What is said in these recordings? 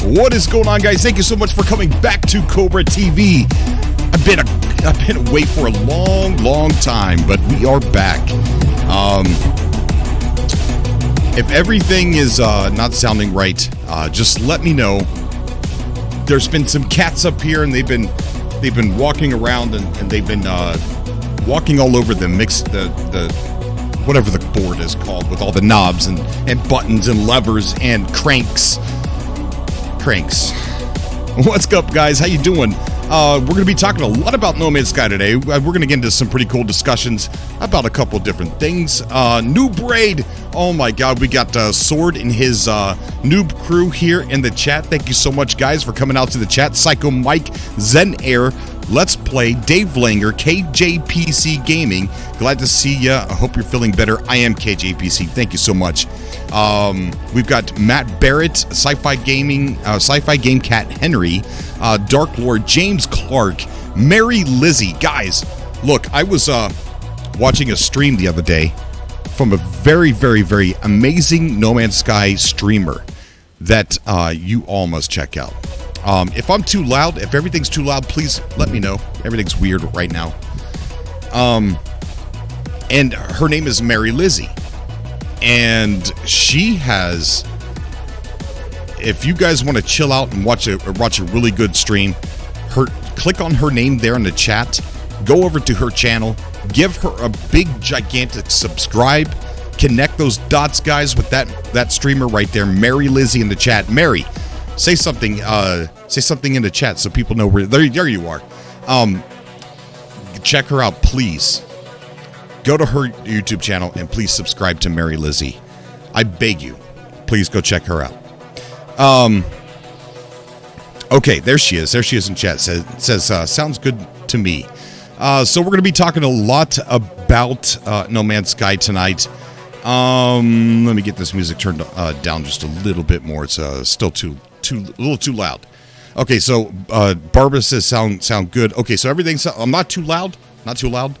What is going on, guys? Thank you so much for coming back to Cobra TV. I've been away for a long time, but we are back. If everything is not sounding right, just let me know. There's been some cats up here, and they've been walking around, and they've been walking all over the whatever the board is called, with all the knobs and buttons and levers and cranks. What's up, guys? How you doing? We're going to be talking a lot about No Man's Sky today. We're going to get into some pretty cool discussions about a couple different things. Noob Raid. Oh my god, we got Sword and his noob crew here in the chat. Thank you so much, guys, for coming out to the chat. Psycho Mike, Zen Air, Let's Play, Dave Langer, KJPC Gaming. Glad to see ya. I hope you're feeling better. I am KJPC. Thank you so much. We've got Matt Barrett, Sci-Fi Game Cat Henry, Dark Lord James Clark, Mary Lizzie. Guys, look, I was watching a stream the other day from a very amazing No Man's Sky streamer that you all must check out. If I'm too loud, if everything's too loud, please let me know. Everything's weird right now. And her name is Mary Lizzie. And she has, if you guys want to chill out and watch a really good stream, click on her name there in the chat, go over to her channel, give her a big gigantic subscribe, connect those dots, guys, with that streamer right there, Mary Lizzie, in the chat. Mary, say something in the chat so people know where. There you are. Check her out, please. Go to her YouTube channel and please subscribe to Mary Lizzie. I beg you. Please go check her out. Okay, there she is. There she is in chat. Says sounds good to me. So we're going to be talking a lot about No Man's Sky tonight. Let me get this music turned down just a little bit more. It's still a little too loud. Okay, so Barbara says sound good. Okay, so I'm not too loud. Not too loud.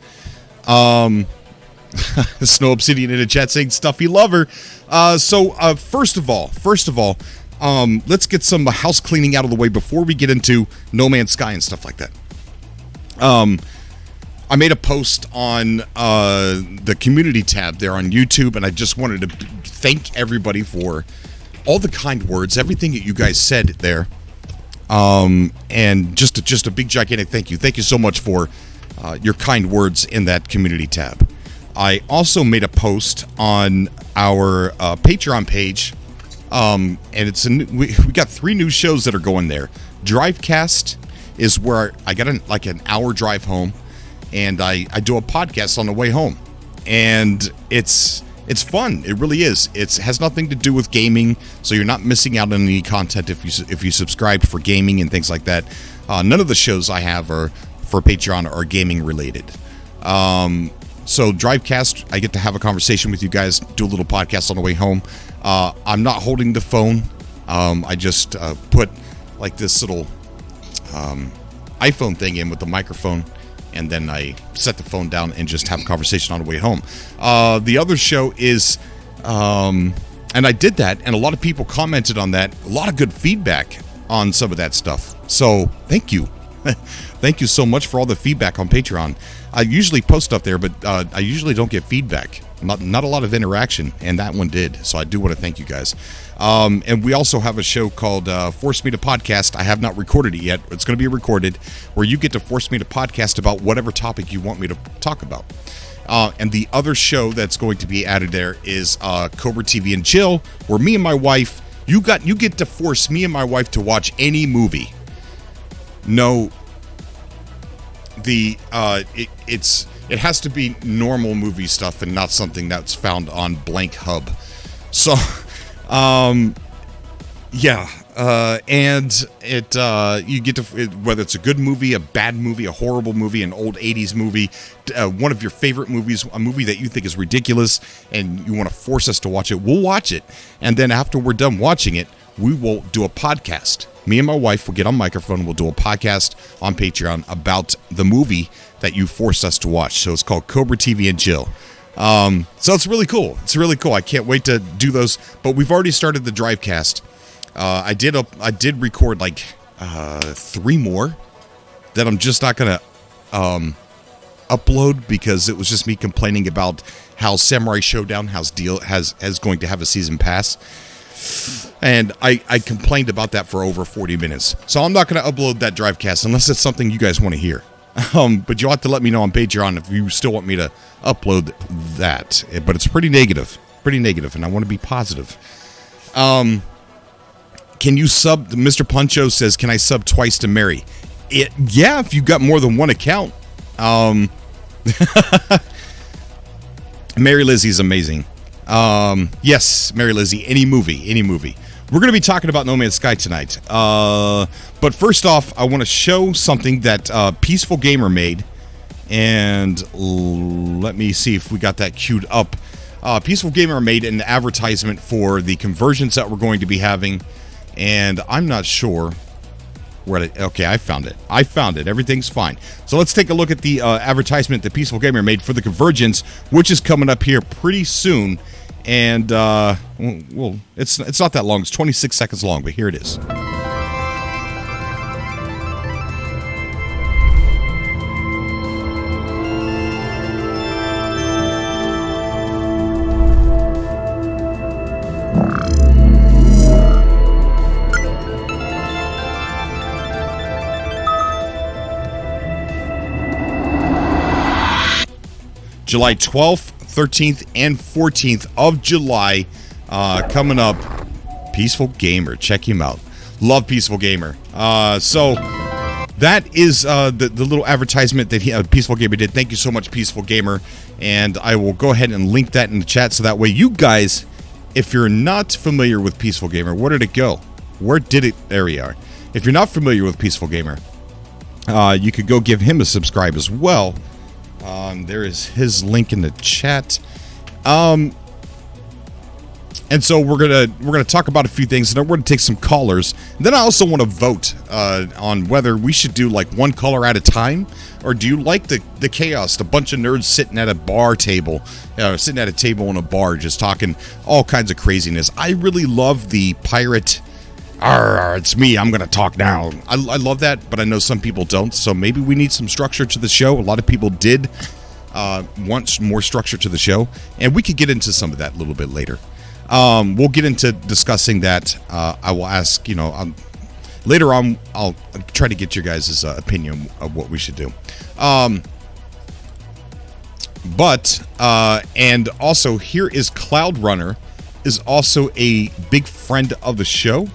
Snow Obsidian in the chat saying stuffy lover. So first of all, let's get some house cleaning out of the way before we get into No Man's Sky and stuff like that. I made a post on the community tab there on YouTube, and I just wanted to thank everybody for all the kind words, everything that you guys said there, and just a big gigantic thank you. Thank you so much for your kind words in that community tab. I also made a post on our Patreon page, and we got 3 new shows that are going there. Drivecast is where I got an hour drive home, and I do a podcast on the way home, and it's fun. It really is. It has nothing to do with gaming, so you're not missing out on any content if you subscribe for gaming and things like that. None of the shows I have for Patreon are gaming related. So Drivecast, I get to have a conversation with you guys, do a little podcast on the way home. I'm not holding the phone. I just put like this little iPhone thing in with the microphone, and then I set the phone down and just have a conversation on the way home. The other show is, and I did that, and a lot of people commented on that. A lot of good feedback on some of that stuff. So thank you. Thank you so much for all the feedback on Patreon. I usually post stuff there, but I usually don't get feedback. Not a lot of interaction, and that one did. So I do want to thank you guys. And we also have a show called Force Me to Podcast. I have not recorded it yet. It's going to be recorded, where you get to force me to podcast about whatever topic you want me to talk about. And the other show that's going to be added there is Cobra TV and Chill, where me and my wife, you get to force me and my wife to watch any movie. No, it has to be normal movie stuff and not something that's found on Blank Hub. So, yeah, and you get to, whether it's a good movie, a bad movie, a horrible movie, an old 80s movie, one of your favorite movies, a movie that you think is ridiculous and you want to force us to watch it, we'll watch it. And then after we're done watching it, we will do a podcast. Me and my wife will get on microphone. We'll do a podcast on Patreon about the movie that you forced us to watch. So it's called Cobra TV and Chill. So it's really cool. It's really cool. I can't wait to do those. But we've already started the Drivecast. I did record like 3 more that I'm just not gonna upload because it was just me complaining about how Samurai Showdown has going to have a season pass. And I complained about that for over 40 minutes. So I'm not going to upload that Drivecast unless it's something you guys want to hear. But you'll have to let me know on Patreon if you still want me to upload that. But it's pretty negative, and I want to be positive. Can you sub? Mr. Puncho says, can I sub twice to Mary? Yeah, if you got more than one account. Mary Lizzie's amazing. Yes, Mary Lizzie, any movie. We're going to be talking about No Man's Sky tonight. But first off, I want to show something that Peaceful Gamer made. And let me see if we got that queued up. Peaceful Gamer made an advertisement for the Convergence that we're going to be having. And I'm not sure where okay, I found it. Everything's fine. So let's take a look at the advertisement that Peaceful Gamer made for the Convergence, which is coming up here pretty soon. And, well, it's not that long. It's 26 seconds long, but here it is. July 12th. 13th and 14th of July coming up. Peaceful Gamer, check him out. Love Peaceful Gamer. So that is the little advertisement that Peaceful Gamer did. Thank you so much, Peaceful Gamer. And I will go ahead and link that in the chat so that way you guys, if you're not familiar with Peaceful Gamer, where did it go? Where did it? There we are. If you're not familiar with Peaceful Gamer, you could go give him a subscribe as well. There is his link in the chat. And so we're gonna talk about a few things, and then we're gonna take some callers. And then I also want to vote on whether we should do like one caller at a time, or do you like the chaos, the bunch of nerds sitting at a bar table, sitting at a table in a bar, just talking all kinds of craziness. I really love the pirate. It's me, I'm gonna talk now. I love that, but I know some people don't, so maybe we need some structure to the show. A lot of people did want more structure to the show, and we could get into some of that a little bit later. We'll get into discussing that. I will ask, later on, I'll try to get your guys' opinion of what we should do. And also, here is Cloud Runner, is also a big friend of the show.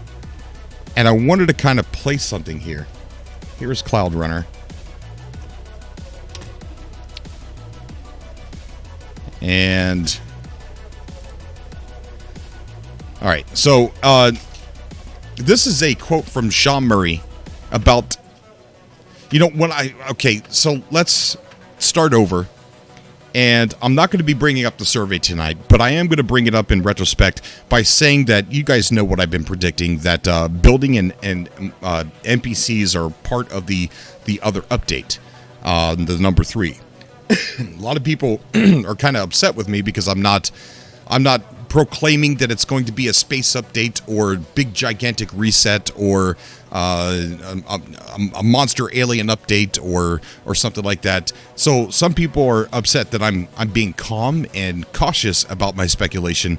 And I wanted to kind of play something here. Here's Cloud Runner. And all right, so this is a quote from Sean Murray about, okay, so let's start over. And I'm not going to be bringing up the survey tonight, but I am going to bring it up in retrospect by saying that you guys know what I've been predicting, that building and NPCs are part of the other update, the number 3. A lot of people are kind of upset with me because I'm not proclaiming that it's going to be a space update or big gigantic reset or a monster alien update or something like that. So some people are upset that I'm being calm and cautious about my speculation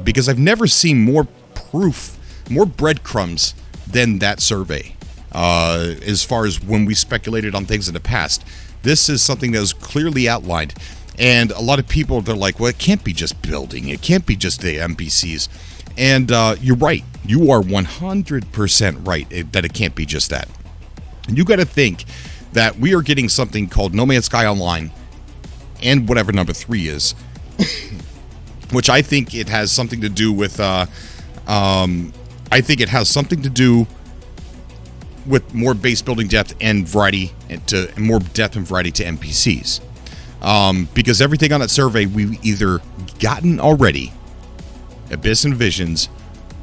because I've never seen more proof, more breadcrumbs than that survey as far as when we speculated on things in the past. This is something that was clearly outlined. And a lot of people, they're like, well, it can't be just building. It can't be just the NPCs. And you're right. You are 100% right that it can't be just that. And you got to think that we are getting something called No Man's Sky Online and whatever number 3 is, which I think it has something to do with, with more base building depth and variety, and more depth and variety to NPCs. Because everything on that survey we've either gotten already, Abyss and Visions,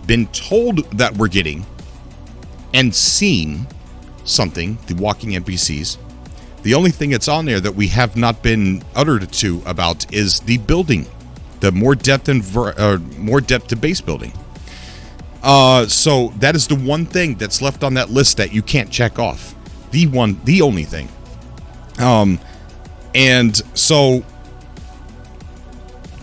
been told that we're getting, and seen something, the walking NPCs. The only thing that's on there that we have not been uttered to about is the building, the more depth and more depth to base building. So that is the one thing that's left on that list that you can't check off. The only thing. And so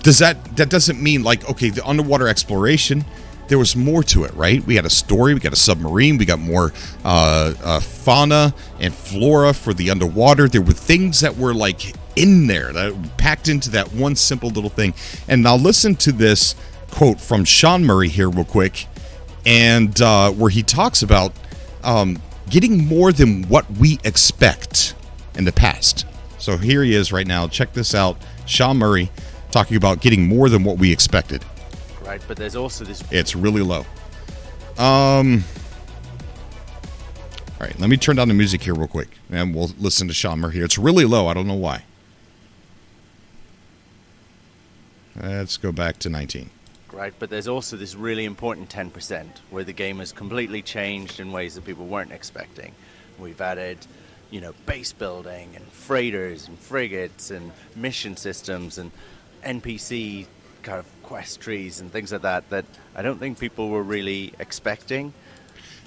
that doesn't mean like, okay, the underwater exploration, there was more to it, right? We had a story, we got a submarine, we got more fauna and flora for the underwater. There were things that were like in there that packed into that one simple little thing. And now listen to this quote from Sean Murray here real quick, and where he talks about getting more than what we expect in the past. So here he is right now. Check this out. Sean Murray talking about getting more than what we expected. Right, but there's also this... It's really low. All right, let me turn down the music here real quick, and we'll listen to Sean Murray here. It's really low. I don't know why. Let's go back to 19. Right, but there's also this really important 10% where the game has completely changed in ways that people weren't expecting. We've added, base building and freighters and frigates and mission systems and NPC kind of quest trees and things like that I don't think people were really expecting.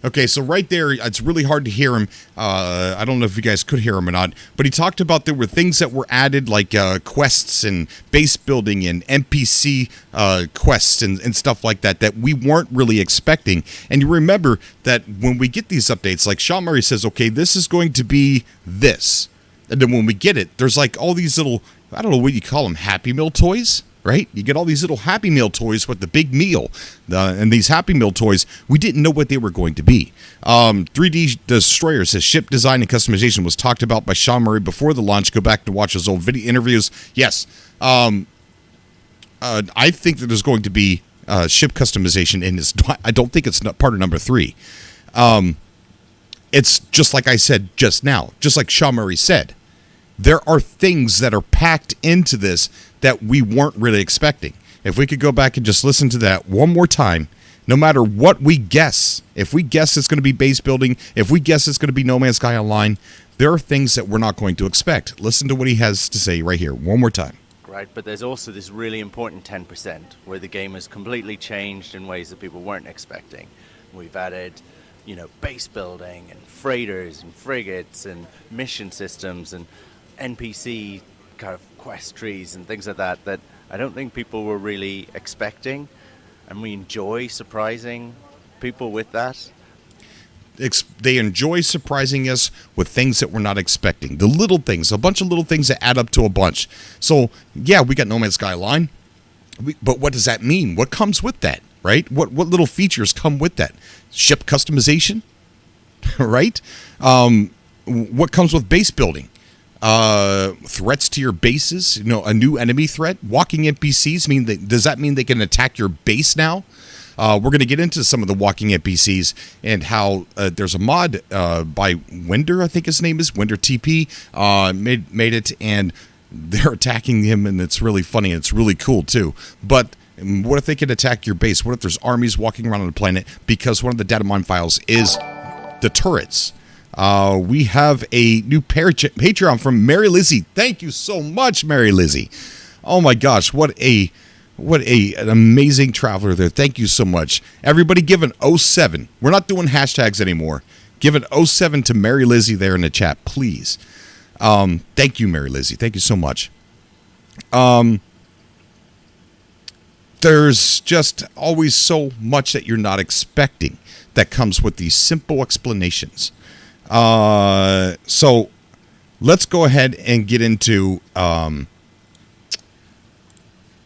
Okay, so right there, it's really hard to hear him. I don't know if you guys could hear him or not, but he talked about there were things that were added, like quests and base building and NPC quests and stuff like that we weren't really expecting. And you remember that when we get these updates, like Sean Murray says, okay, this is going to be this. And then when we get it, there's like all these little, I don't know what you call them, Happy Meal toys? Right? You get all these little Happy Meal toys with the big meal. And these Happy Meal toys, we didn't know what they were going to be. 3D Destroyer says ship design and customization was talked about by Sean Murray before the launch. Go back to watch his old video interviews. Yes. I think that there's going to be ship customization in this. I don't think it's not part of number 3. It's just like I said just now, just like Sean Murray said. There are things that are packed into this that we weren't really expecting. If we could go back and just listen to that one more time, no matter what we guess, if we guess it's going to be base building, if we guess it's going to be No Man's Sky Online, there are things that we're not going to expect. Listen to what he has to say right here, one more time. Right, but there's also this really important 10% where the game has completely changed in ways that people weren't expecting. We've added, base building and freighters and frigates and mission systems and NPC kind of quest trees and things like that I don't think people were really expecting, and we enjoy surprising people with that. They enjoy surprising us with things that we're not expecting. The little things, a bunch of little things that add up to a bunch. So, yeah, we got No Man's Sky Online, but what does that mean? What comes with that, right? What little features come with that? Ship customization, right? What comes with base building? Threats to your bases, a new enemy threat. Walking NPCs does that mean they can attack your base now? We're going to get into some of the walking NPCs and how there's a mod by Winder, I think his name is Winder TP, made it, and they're attacking him, and it's really funny and it's really cool too. But what if they can attack your base? What if there's armies walking around on the planet? Because one of the data mine files is the turrets. We have a new Patreon from Mary Lizzie. Thank you so much, Mary Lizzie. Oh my gosh, what an amazing traveler there. Thank you so much. Everybody give an 07. We're not doing hashtags anymore. Give an 07 to Mary Lizzie there in the chat, please. Thank you, Mary Lizzie. Thank you so much. There's just always so much that you're not expecting that comes with these simple explanations. So let's go ahead and get into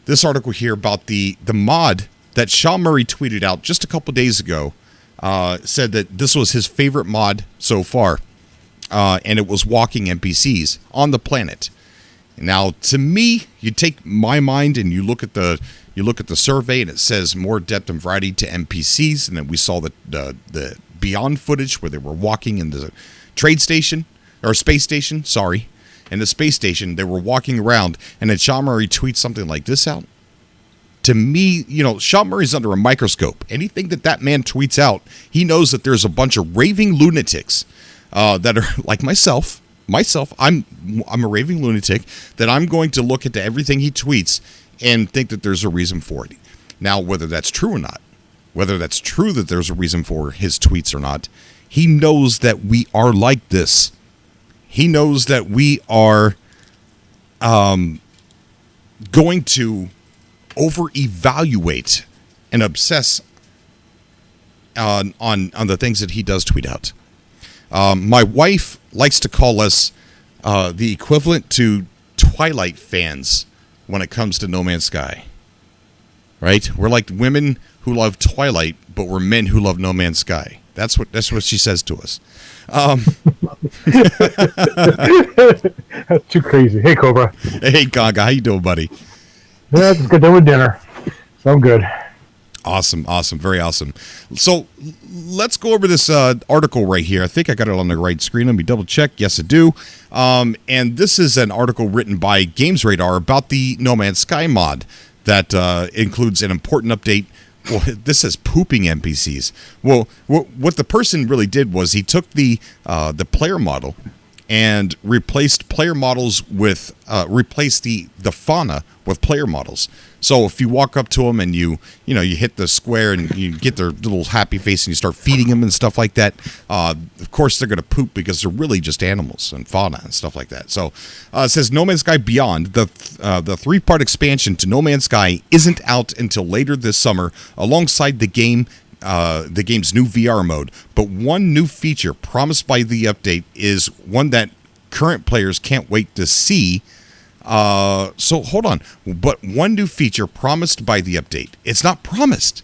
this article here about the mod that Sean Murray tweeted out just a couple days ago. Said that this was his favorite mod so far, and it was walking NPCs on the planet. Now, to me, you take my mind and you look at the survey, and it says more depth and variety to NPCs, and then we saw the Beyond footage where they were walking in the trade station or space station. Sorry, in the space station, they were walking around, and then Sean Murray tweets something like this out. To me, Sean Murray's under a microscope. Anything that man tweets out, he knows that there's a bunch of raving lunatics that are like myself. I'm a raving lunatic that I'm going to look into everything he tweets and think that there's a reason for it. Now, whether that's true or not, whether that's true that there's a reason for his tweets or not, he knows that we are like this. He knows that we are going to over-evaluate and obsess on the things that he does tweet out. My wife likes to call us the equivalent to Twilight fans when it comes to No Man's Sky. Right? We're like women who love Twilight, but we're men who love No Man's Sky. That's what she says to us. That's too crazy. Hey, Cobra. Hey, Gaga. How you doing, buddy? Yeah, just got done with dinner. So I'm good. Awesome. Very awesome. So let's go over this article right here. I think I got it on the right screen. Let me double check. Yes, I do. And this is an article written by Games Radar about the No Man's Sky mod that includes an important update. Well, this says pooping NPCs. Well, what the person really did was he took the player model and replaced player models with replaced the fauna with player models. So if you walk up to them and you hit the square and you get their little happy face and you start feeding them and stuff like that, of course they're going to poop because they're really just animals and fauna and stuff like that. So it says No Man's Sky Beyond, the 3-part expansion to No Man's Sky isn't out until later this summer alongside the game's new VR mode. But one new feature promised by the update is one that current players can't wait to see. So hold on. But one new feature promised by the update. It's not promised.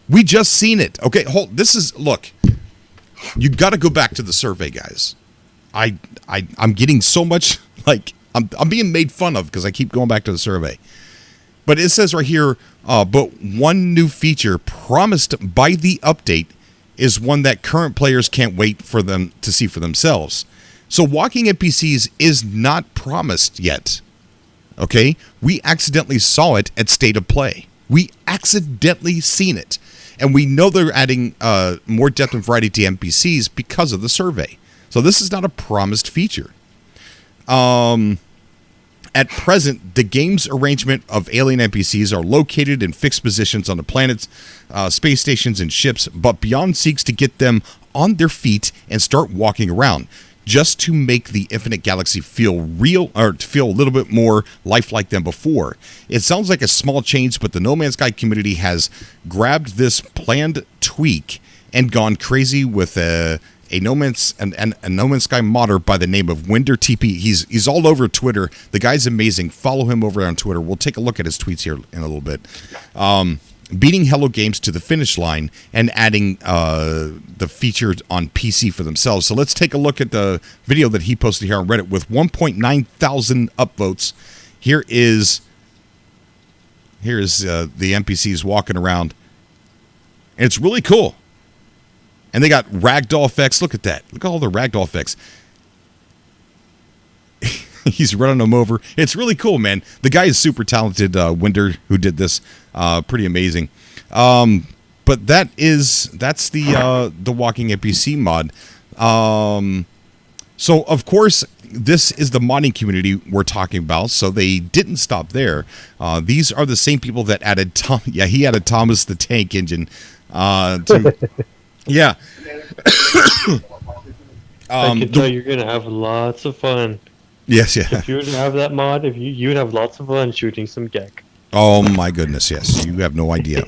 We just seen it. Okay, look. You got to go back to the survey, guys. I'm getting so much I'm being made fun of because I keep going back to the survey. But it says right here, but one new feature promised by the update is one that current players can't wait for them to see for themselves. So walking NPCs is not promised yet. Okay? We accidentally saw it at State of Play. We accidentally seen it. And we know they're adding more depth and variety to NPCs because of the survey. So this is not a promised feature. At present, the game's arrangement of alien NPCs are located in fixed positions on the planets, space stations, and ships, but Beyond seeks to get them on their feet and start walking around, just to make the infinite galaxy feel real, or to feel a little bit more lifelike than before. It sounds like a small change, but the No Man's Sky community has grabbed this planned tweak and gone crazy with a No Man's Sky modder by the name of Winder TP. He's all over Twitter. The guy's amazing. Follow him over on Twitter. We'll take a look at his tweets here in a little bit. Beating Hello Games to the finish line and adding the feature on PC for themselves. So let's take a look at the video that he posted here on Reddit with 1.9 thousand upvotes. Here is the NPCs walking around. And it's really cool. And they got ragdoll effects. Look at that. Look at all the ragdoll effects. He's running them over. It's really cool, man. The guy is super talented, Winder, who did this. Pretty amazing. But that's the walking NPC mod. So, of course, this is the modding community we're talking about. So they didn't stop there. These are the same people that added he added Thomas the Tank Engine to... Yeah. I can tell you're going to have lots of fun. Yes, yeah. If you would have that mod, you would have lots of fun shooting some Gek. Oh my goodness, yes. You have no idea.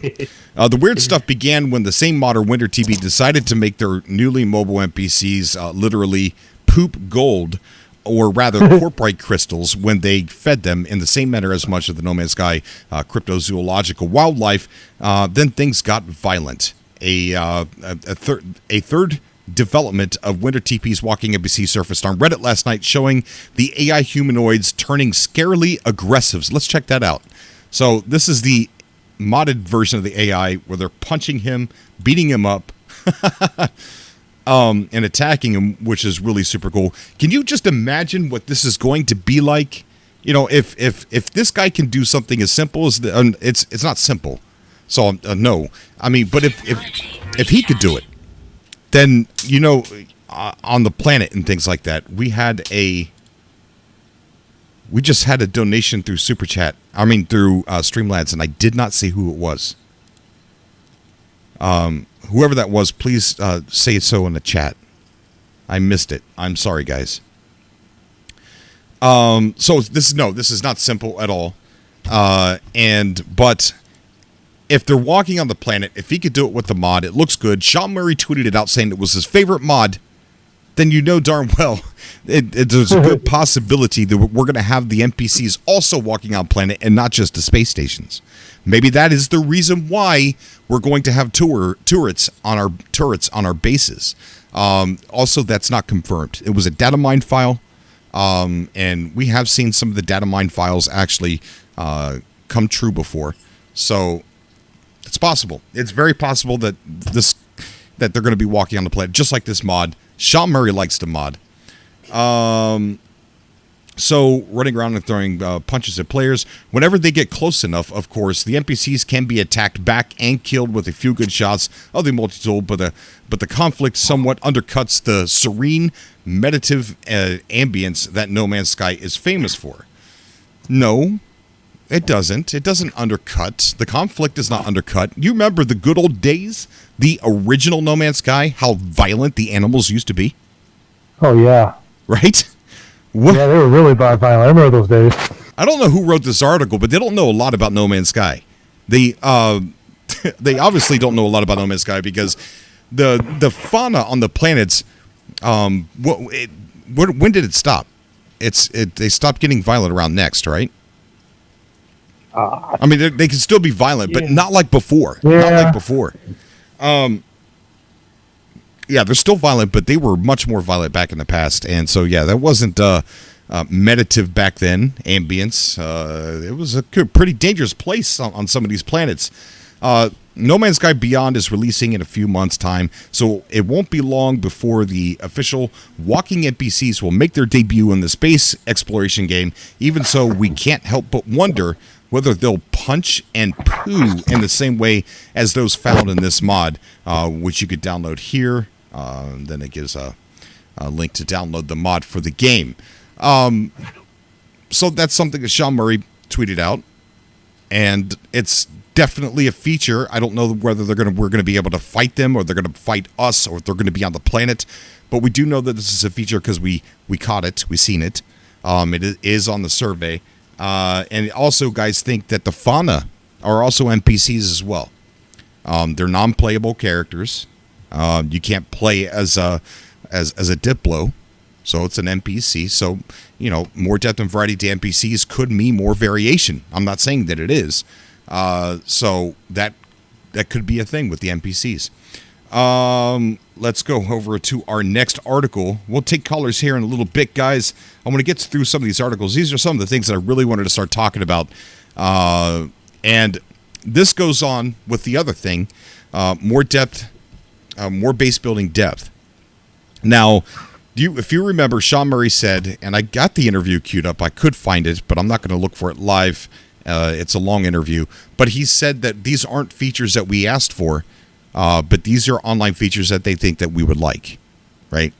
The weird stuff began when the same modder, Winder TV, decided to make their newly mobile NPCs literally poop gold, or rather corporite crystals, when they fed them in the same manner as much of the No Man's Sky cryptozoological wildlife. Then things got violent. A third development of Winder TP's walking NPC surfaced on Reddit last night, showing the AI humanoids turning scarily aggressive. Let's check that out. So this is the modded version of the AI where they're punching him, beating him up, and attacking him, which is really super cool. Can you just imagine what this is going to be like? You know, if this guy can do something as simple as it's not simple. So no, I mean, but if he could do it, then on the planet and things like that, we just had a donation through Super Chat. I mean through Streamlabs, and I did not see who it was. Whoever that was, please say so in the chat. I missed it. I'm sorry, guys. So this is not simple at all. But if they're walking on the planet, if he could do it with the mod, it looks good. Sean Murray tweeted it out saying it was his favorite mod. Then you know darn well there's a good possibility that we're going to have the NPCs also walking on planet and not just the space stations. Maybe that is the reason why we're going to have turrets on our bases. Also, that's not confirmed. It was a data mine file, and we have seen some of the data mine files actually come true before. So it's possible. It's very possible that they're going to be walking on the planet just like this mod. Sean Murray likes the mod. So running around and throwing punches at players. Whenever they get close enough, of course, the NPCs can be attacked back and killed with a few good shots of the multi-tool, but the conflict somewhat undercuts the serene, meditative ambience that No Man's Sky is famous for. No, it doesn't. It doesn't undercut. The conflict is not undercut. You remember the good old days? The original No Man's Sky? How violent the animals used to be? Oh, yeah. Right? What? Yeah, they were really violent. I remember those days. I don't know who wrote this article, but they don't know a lot about No Man's Sky. They obviously don't know a lot about No Man's Sky because the fauna on the planets, when did it stop? They stopped getting violent around Next, right? I mean, they can still be violent, but not like before. Yeah. Not like before. Yeah, they're still violent, but they were much more violent back in the past. And so, yeah, that wasn't meditative back then, ambience. It was a pretty dangerous place on some of these planets. No Man's Sky Beyond is releasing in a few months' time, so it won't be long before the official walking NPCs will make their debut in the space exploration game. Even so, we can't help but wonder whether they'll punch and poo in the same way as those found in this mod, which you could download here. Then it gives a link to download the mod for the game. So that's something that Sean Murray tweeted out, and it's definitely a feature. I don't know whether we're going to be able to fight them, or they're going to fight us, or if they're going to be on the planet. But we do know that this is a feature because we caught it, we seen it. It is on the survey. And also, guys, think that the fauna are also NPCs as well. They're non-playable characters. You can't play as a Diplo, so it's an NPC. So, you know, more depth and variety to NPCs could mean more variation. I'm not saying that it is. So that could be a thing with the NPCs. Let's go over to our next article. We'll take callers here in a little bit, guys. I want to get through some of these articles. These are some of the things that I really wanted to start talking about. And this goes on with the other thing, more depth, more base building depth. Now, if you remember, Sean Murray said, and I got the interview queued up. I could find it, but I'm not going to look for it live. It's a long interview. But he said that these aren't features that we asked for. But these are online features that they think that we would like, right?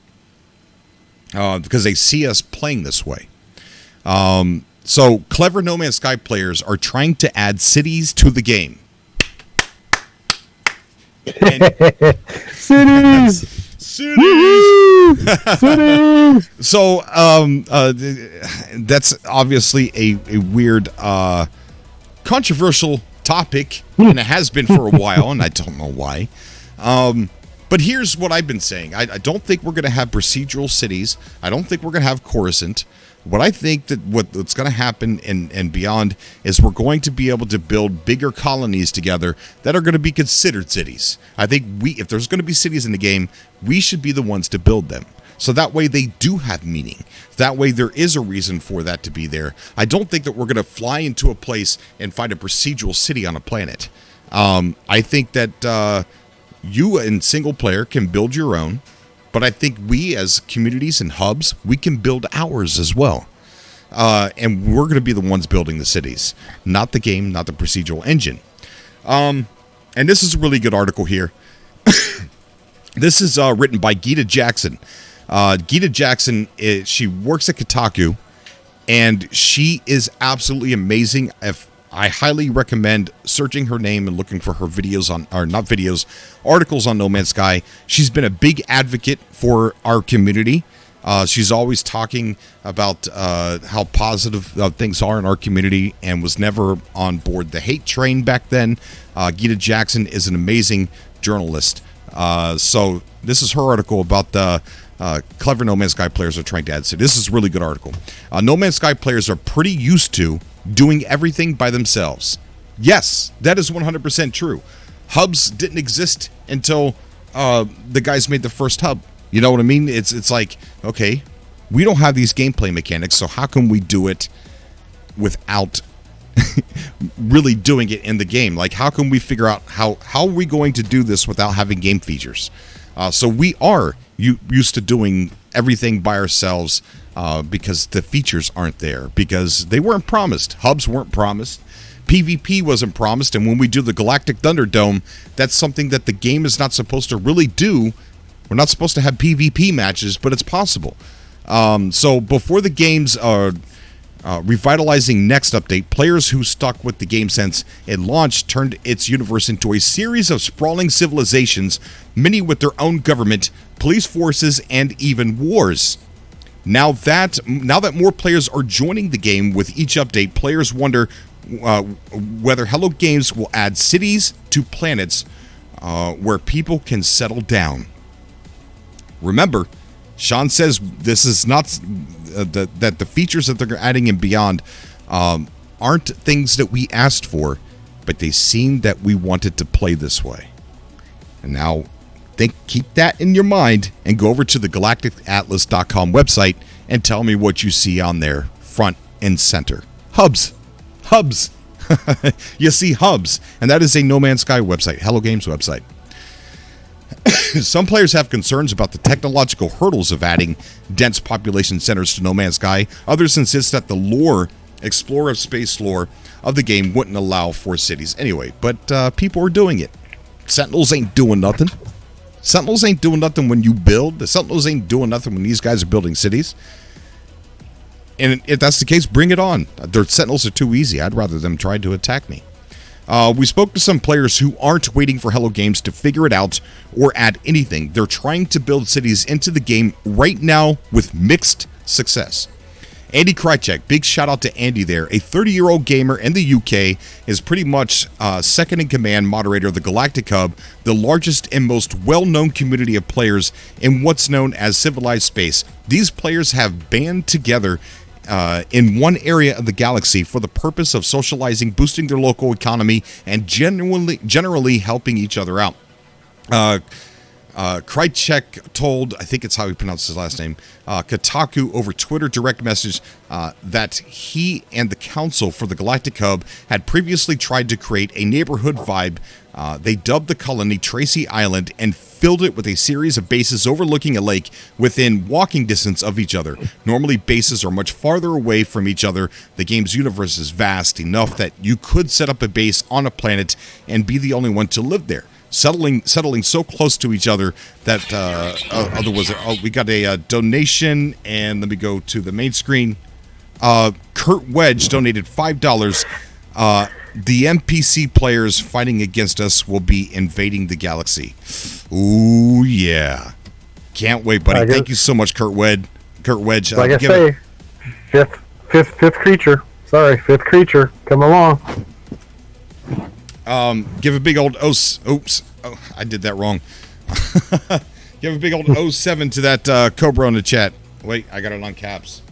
Because they see us playing this way. So clever No Man's Sky players are trying to add cities to the game. Cities! Cities! So that's obviously a weird, controversial topic, and it has been for a while, and I don't know why. But here's what I've been saying. I don't think we're going to have procedural cities. I don't think we're going to have Coruscant. What I think that what's going to happen and beyond is we're going to be able to build bigger colonies together that are going to be considered cities. I think if there's going to be cities in the game, we should be the ones to build them. So that way they do have meaning. That way there is a reason for that to be there. I don't think that we're going to fly into a place and find a procedural city on a planet. I think that you in single player can build your own, but I think we as communities and hubs, we can build ours as well. And we're going to be the ones building the cities, not the game, not the procedural engine. And this is a really good article here. This is written by Gita Jackson. Gita Jackson, she works at Kotaku, and she is absolutely amazing. If I highly recommend searching her name and looking for her videos on, or not videos, articles on No Man's Sky. She's been a big advocate for our community. She's always talking about how positive things are in our community and was never on board the hate train back then. Gita Jackson is an amazing journalist. So this is her article about the clever No Man's Sky players are trying to add cities. This is a really good article. No Man's Sky players are pretty used to doing everything by themselves. Yes, that is 100% true. Hubs didn't exist until the guys made the first hub. You know what I mean? It's like, okay, we don't have these gameplay mechanics, so how can we do it without really doing it in the game? Like, how can we figure out how are we going to do this without having game features? So we are used to doing everything by ourselves because the features aren't there, because they weren't promised. Hubs weren't promised. PvP wasn't promised, and when we do the Galactic Thunderdome, that's something that the game is not supposed to really do. We're not supposed to have PvP matches, but it's possible. So before the game's revitalizing next update, players who stuck with the game since it launched turned its universe into a series of sprawling civilizations, many with their own government, police forces, and even wars. Now that more players are joining the game with each update, players wonder whether Hello Games will add cities to planets where people can settle down. Remember, Sean says this is not that the features that they're adding in Beyond aren't things that we asked for, but they seem that we wanted to play this way. And now, keep that in your mind and go over to the galacticatlas.com website and tell me what you see on there, front and center. Hubs. You see hubs, and that is a No Man's Sky website, Hello Games website. Some players have concerns about the technological hurdles of adding dense population centers to No Man's Sky. Others insist that the lore, explorer of space lore of the game wouldn't allow for cities anyway. But people are doing it. Sentinels ain't doing nothing. Sentinels ain't doing nothing when you build. The Sentinels ain't doing nothing when these guys are building cities. And if that's the case, bring it on. Their Sentinels are too easy. I'd rather them try to attack me. We spoke to some players who aren't waiting for Hello Games to figure it out or add anything. They're trying to build cities into the game right now with mixed success. Andy Krychek, big shout out to Andy there. A 30-year-old gamer in the UK, is pretty much second-in-command moderator of the Galactic Hub, the largest and most well-known community of players in what's known as civilized space. These players have banded together in one area of the galaxy for the purpose of socializing, boosting their local economy, and generally helping each other out. Krychek told, I think it's how he pronounced his last name, Kotaku over Twitter direct message that he and the council for the Galactic Hub had previously tried to create a neighborhood vibe. They dubbed the colony Tracy Island and filled it with a series of bases overlooking a lake within walking distance of each other. Normally, bases are much farther away from each other. The game's universe is vast enough that you could set up a base on a planet and be the only one to live there. Settling so close to each other that we got a donation, and let me go to the main screen. Kurt Wedge donated $5. The NPC players fighting against us will be invading the galaxy. Ooh, yeah. Can't wait, buddy. Thank you so much, Kurt Wedge. Like I say, fifth creature. Sorry, fifth creature. Come along. Give a big old oops. Oh, I did that wrong. Give a big old 07 to that Cobra in the chat. Wait, I got it on caps.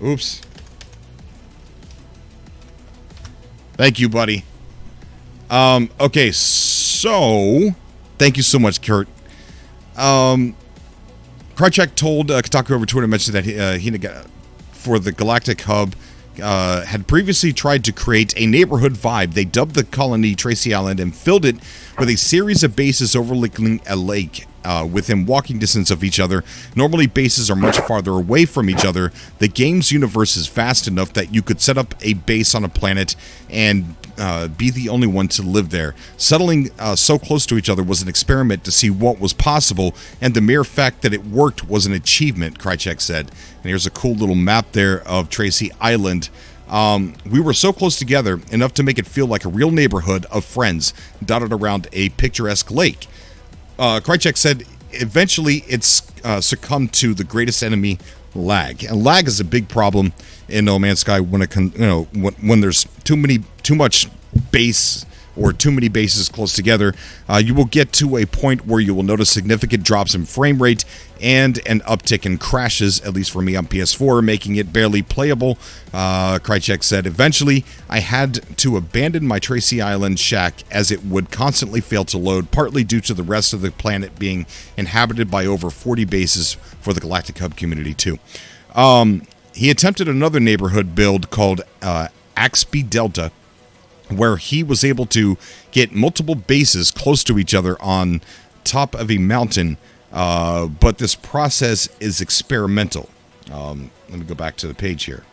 Oops. Thank you, buddy. Okay, so thank you so much, Kurt. Krychek told Kotaku over Twitter, mentioned that he for the Galactic Hub had previously tried to create a neighborhood vibe. They dubbed the colony Tracy Island and filled it with a series of bases overlooking a lake within walking distance of each other. Normally, bases are much farther away from each other. The game's universe is vast enough that you could set up a base on a planet and be the only one to live there. Settling so close to each other was an experiment to see what was possible, and the mere fact that it worked was an achievement, Krychek said. And here's a cool little map there of Tracy Island We were so close together, enough to make it feel like a real neighborhood of friends dotted around a picturesque lake. Krychek said eventually it's succumbed to the greatest enemy, lag. And lag is a big problem in No Man's Sky when when there's too much base or too many bases close together. You will get to a point where you will notice significant drops in frame rate and an uptick in crashes, at least for me on PS4, making it barely playable. Krychek said, eventually, I had to abandon my Tracy Island shack as it would constantly fail to load, partly due to the rest of the planet being inhabited by over 40 bases for the Galactic Hub community, too. He attempted another neighborhood build called Axby Delta, where he was able to get multiple bases close to each other on top of a mountain, but this process is experimental. Let me go back to the page here.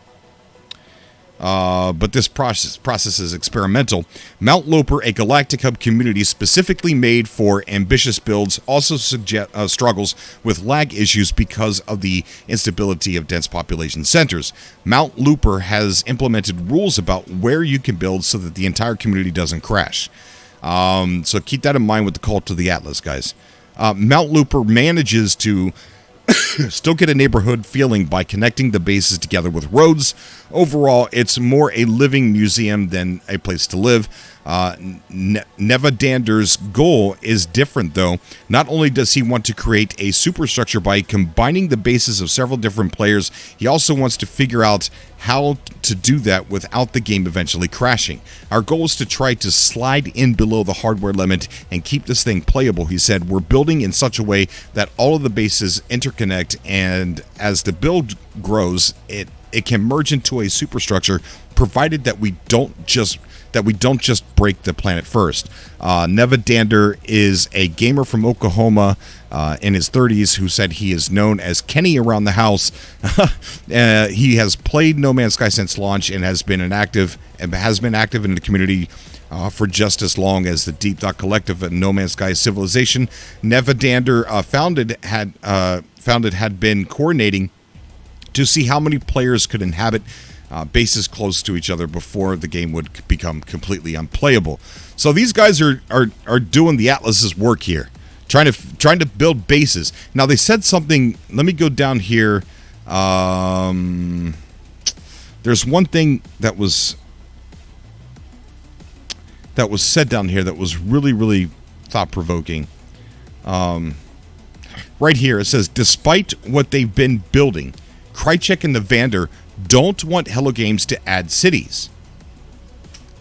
But this process is experimental. Mount Loper, a Galactic Hub community specifically made for ambitious builds, also struggles with lag issues because of the instability of dense population centers. Mount Loper has implemented rules about where you can build so that the entire community doesn't crash. So keep that in mind with the call to the Atlas, guys. Mount Loper manages to still get a neighborhood feeling by connecting the bases together with roads. Overall, it's more a living museum than a place to live. Nevadander's goal is different, though. Not only does he want to create a superstructure by combining the bases of several different players, he also wants to figure out how to do that without the game eventually crashing. Our goal is to try to slide in below the hardware limit and keep this thing playable, he said. We're building in such a way that all of the bases interconnect, and as the build grows, it can merge into a superstructure, provided that we don't just break the planet first. Nevadander is a gamer from Oklahoma in his 30s who said he is known as Kenny around the house. He has played No Man's Sky since launch and has been active in the community for just as long as the Deep Thought Collective and No Man's Sky Civilization. Nevadander had been coordinating to see how many players could inhabit bases close to each other before the game would become completely unplayable. So these guys are doing the Atlas's work here, trying to build bases. Now they said something. Let me go down here. There's one thing that was said down here that was really, really thought-provoking. Right here it says, despite what they've been building, Krychek and Nevander don't want Hello Games to add cities.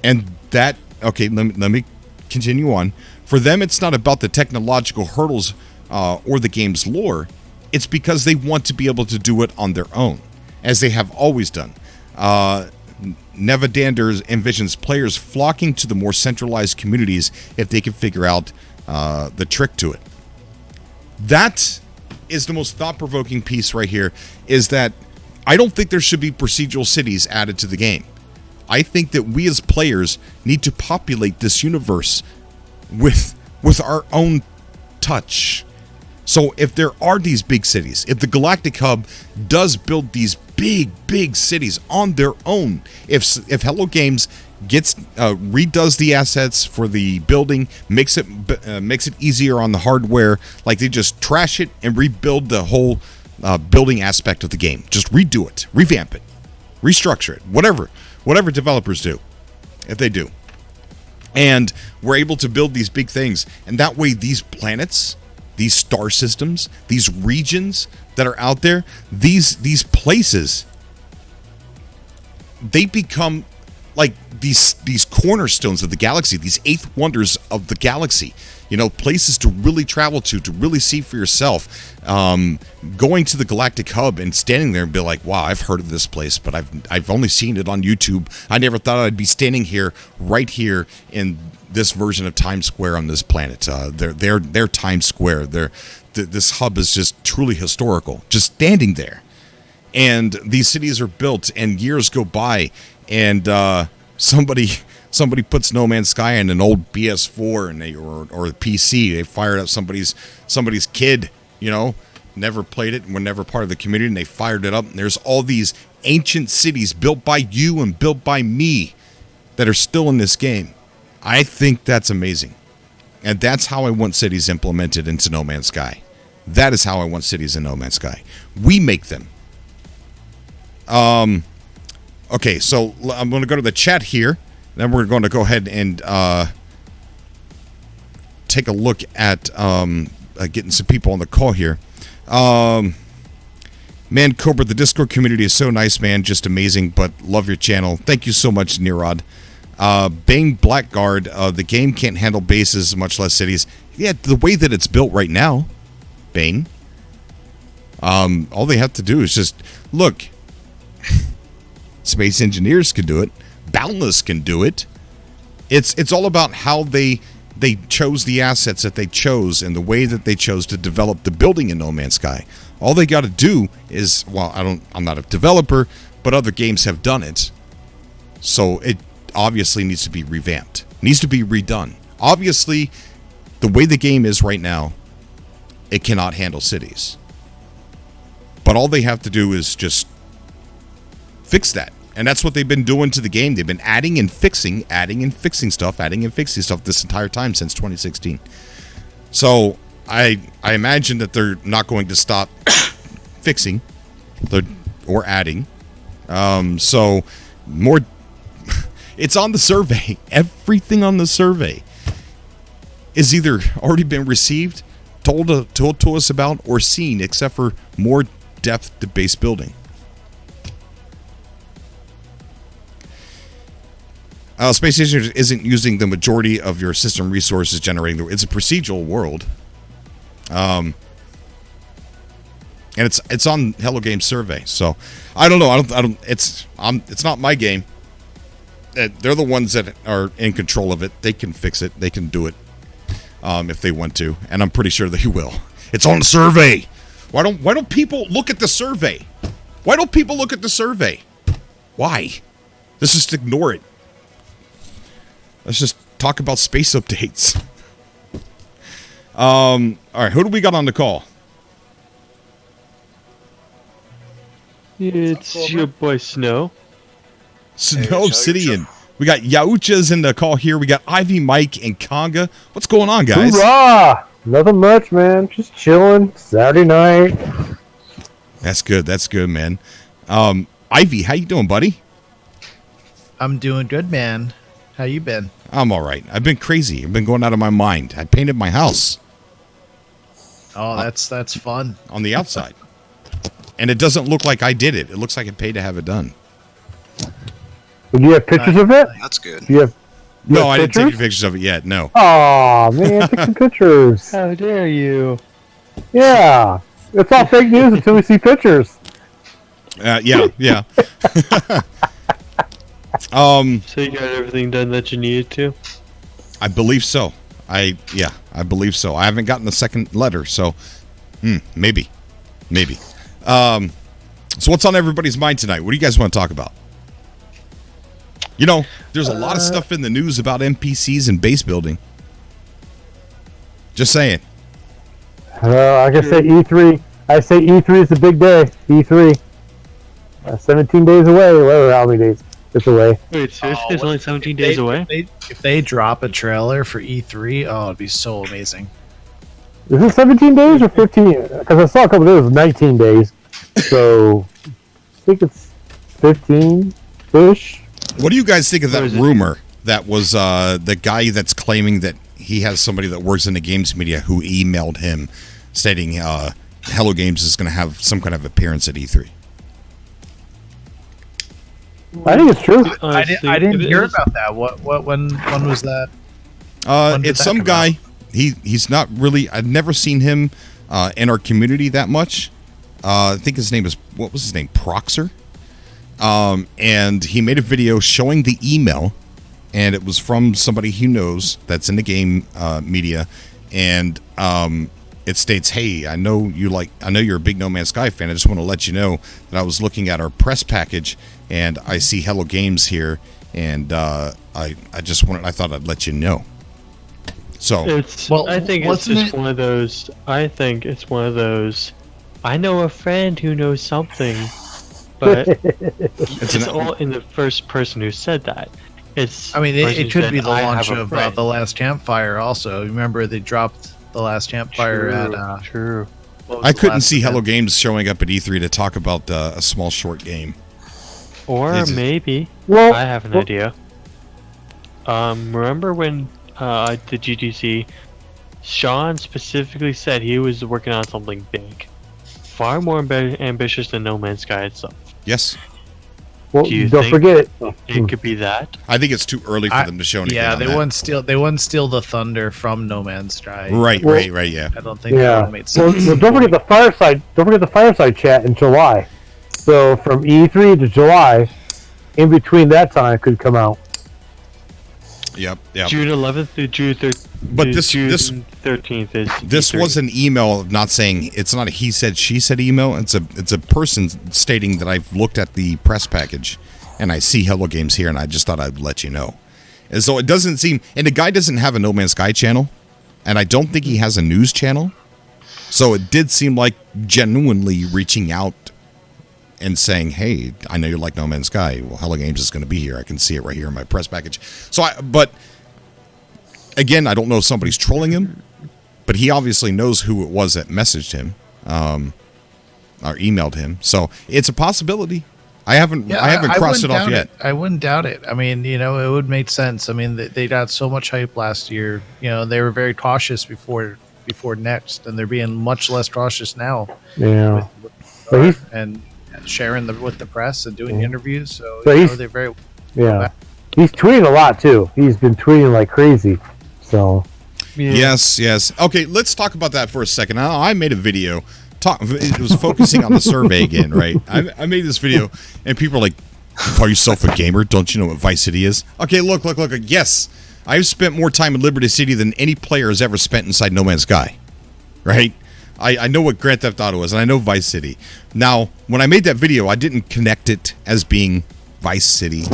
And that, okay, let me continue on. For them, it's not about the technological hurdles or the game's lore. It's because they want to be able to do it on their own, as they have always done. Nevadander envisions players flocking to the more centralized communities if they can figure out the trick to it. That is the most thought-provoking piece right here, is that I don't think there should be procedural cities added to the game. I think that we as players need to populate this universe with our own touch. So if there are these big cities, if the Galactic Hub does build these big cities on their own, if Hello Games redoes the assets for the building, makes it easier on the hardware, like they just trash it and rebuild the whole building aspect of the game, just redo it, revamp it, restructure it, whatever developers do, if they do, and we're able to build these big things, and that way these planets, these star systems, these regions that are out there, these places, they become like these cornerstones of the galaxy, these eighth wonders of the galaxy. You know, places to really travel to really see for yourself. Going to the Galactic Hub and standing there and be like, wow, I've heard of this place, but I've only seen it on YouTube. I never thought I'd be standing here, right here in this version of Times Square on this planet. Their Times Square. This hub is just truly historical, just standing there. And these cities are built, and years go by, and somebody puts No Man's Sky in an old PS4 and or a PC. They fired up somebody's kid, you know, never played it and were never part of the community, and they fired it up. And there's all these ancient cities built by you and built by me that are still in this game. I think that's amazing. And that's how I want cities implemented into No Man's Sky. That is how I want cities in No Man's Sky. We make them. Okay, so I'm going to go to the chat here. Then we're going to go ahead and take a look at getting some people on the call here. Man, Cobra, the Discord community is so nice, man. Just amazing, but love your channel. Thank you so much, Nirod. Bane Blackguard, the game can't handle bases, much less cities. Yeah, the way that it's built right now, Bane. All they have to do is just look. Space engineers can do it. Boundless can do it. It's all about how they chose the assets that they chose and the way that they chose to develop the building in No Man's Sky. All they got to do is, well, I'm not a developer, but other games have done it. So it obviously needs to be revamped. Needs to be redone. Obviously, the way the game is right now, it cannot handle cities. But all they have to do is just fix that. And that's what they've been doing to the game. They've been adding and fixing stuff this entire time since 2016. So I imagine that they're not going to stop fixing or adding. So more, it's on the survey. Everything on the survey is either already been received, told to us about, or seen, except for more depth to base building. Space Station isn't using the majority of your system resources generating. It's a procedural world, and it's on Hello Games survey. So I don't know. It's not my game. They're the ones that are in control of it. They can fix it. They can do it if they want to, and I'm pretty sure they will. It's on the survey. Why don't people look at the survey? Why don't people look at the survey? Why? Let's just ignore it. Let's just talk about space updates. All right, who do we got on the call? It's your boy Snow. Snow Obsidian. We got Yauchas in the call here. We got Ivy, Mike, and Conga. What's going on, guys? Hoorah! Nothing much, man. Just chilling. Saturday night. That's good. That's good, man. Ivy, how you doing, buddy? I'm doing good, man. How you been? I'm all right. I've been crazy. I've been going out of my mind. I painted my house. Oh, that's fun. On the outside. And it doesn't look like I did it. It looks like I paid to have it done. Do you have pictures of it? That's good. Do you have No, I didn't take any pictures of it yet. No. Aw, man, take some pictures. How dare you? Yeah. It's all fake news until we see pictures. Yeah. So you got everything done that you needed to? I believe so. I believe so. I haven't gotten the second letter, so maybe. So what's on everybody's mind tonight? What do you guys want to talk about? You know, there's a lot of stuff in the news about NPCs and base building. Just saying. I can say E3. I say E3 is the big day. E3. 17 days away. Whatever, how many days it's away. Wait, seriously? It's only 17 days away? If they drop a trailer for E3, oh, it'd be so amazing. Is it 17 days or 15? Because I saw a couple days, 19 days. So, I think it's 15-ish. What do you guys think of that rumor that was the guy that's claiming that he has somebody that works in the games media who emailed him stating Hello Games is going to have some kind of appearance at E3? I think it's true. I didn't hear about that. When was that? It's some guy. He's not really. I've never seen him in our community that much. I think his name is, what was his name? Proxer. And he made a video showing the email, and it was from somebody he knows that's in the game media, and it states, "Hey, I know you're a big No Man's Sky fan. I just want to let you know that I was looking at our press package, and I see Hello Games here, and I thought I'd let you know." So I think it's just one of those. I think it's one of those. I know a friend who knows something. but it's all in the first person who said that. It's I mean, it could be the "I launch have a of friend." The Last Campfire also. Remember, they dropped The Last Campfire at... True. what was I the couldn't last see Hello event? Games showing up at E3 to talk about a small short game. Or Is it- maybe Well, I have an idea. Remember when the GTC, Sean specifically said he was working on something big, far more ambitious than No Man's Sky itself. Yes, well, Do you don't think- forget it. It could be that. I think it's too early for them to show anything. Yeah, on they that. wouldn't steal. They wouldn't steal the thunder from No Man's Sky. Right, Well- right, yeah. I don't think that Yeah. would make Well, sense. well, don't forget the fireside. Don't forget the fireside chat in July. So from E3 to July, in between that time, could come out. Yep, yep. June 11th through June 13th. But this- June 13th is This E3. was an email not saying it's not a he said she said email. It's a person stating that I've looked at the press package and I see Hello Games here and I just thought I'd let you know. And so it doesn't seem, and the guy doesn't have a No Man's Sky channel, and I don't think he has a news channel. So it did seem like genuinely reaching out and saying, "Hey, I know you like No Man's Sky. Well, Hello Games is going to be here. I can see it right here in my press package." So but again, I don't know if somebody's trolling him, but he obviously knows who it was that messaged him, or emailed him. So it's a possibility. I haven't crossed it wouldn't off doubt yet. I wouldn't doubt it. I mean, you know, it would make sense. I mean, they got so much hype last year. You know, they were very cautious before Next, and they're being much less cautious now. Yeah. But he's And sharing with the press and doing interviews. So But you know, he's- they're very. yeah. He's tweeting a lot too. He's been tweeting like crazy. So Yeah. Yes. Okay, let's talk about that for a second. I made a video. It was focusing on the survey again, right? I made this video, and people are like, "Call yourself a gamer? Don't you know what Vice City is?" Okay, look. Yes, I've spent more time in Liberty City than any player has ever spent inside No Man's Sky, right? I know what Grand Theft Auto is, and I know Vice City. Now, when I made that video, I didn't connect it as being Vice City.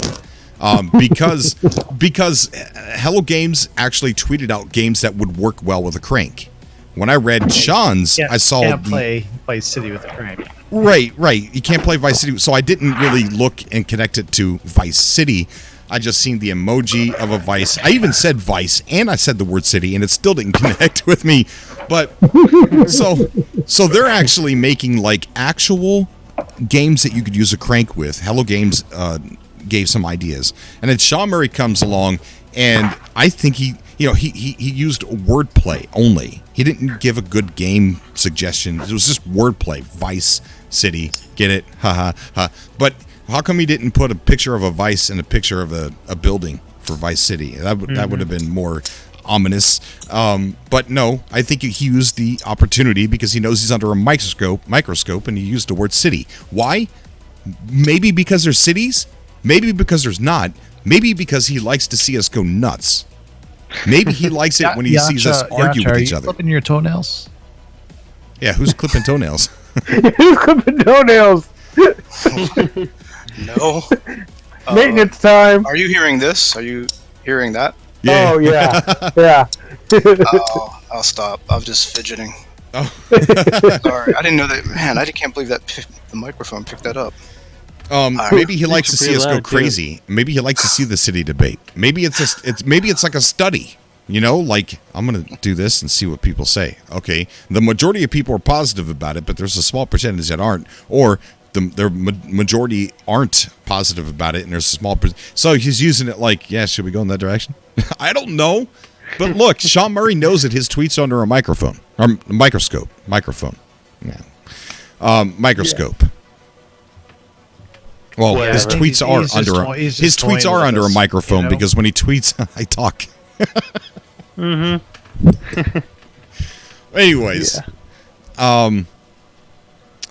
Because Hello Games actually tweeted out games that would work well with a crank. When I read Sean's, I saw can't play Vice City with a crank. right. You can't play Vice City, so I didn't really look and connect it to Vice City. I just seen the emoji of a Vice. I even said Vice, and I said the word City, and it still didn't connect with me. But so they're actually making like actual games that you could use a crank with. Hello Games gave some ideas, and then Sean Murray comes along, and I think he used wordplay only. He didn't give a good game suggestion. It was just wordplay. Vice City, get it? Ha ha ha. But how come he didn't put a picture of a vice and a picture of a building for Vice City? That would have been more ominous. But no, I think he used the opportunity because he knows he's under a microscope, and he used the word city. Why? Maybe because there's cities. Maybe because there's not. Maybe because he likes to see us go nuts. Maybe he likes it when he sees us argue with each Are you other. clipping your toenails? Yeah, who's clipping toenails? he's clipping toenails. No. Maintenance time. Are you hearing this? Are you hearing that? Yeah. Oh yeah, yeah. Oh, I'll stop. I'm just fidgeting. Oh. Sorry, I didn't know that. Man, I can't believe that the microphone picked that up. Maybe he likes to see us go loud, too. crazy. Maybe he likes to see the city debate. Maybe it's like a study. You know, like I'm gonna do this and see what people say. Okay, the majority of people are positive about it, but there's a small percentage that aren't, or the majority aren't positive about it, and there's a small. So he's using it like, yeah, should we go in that direction? I don't know, but look, Sean Murray knows that his tweets are under a microphone or microscope. Yeah, microscope. Well, Whatever. his tweets are He's just under toy- he's his just tweets toying are with under a us, microphone you know? because when he tweets, I talk. Anyways,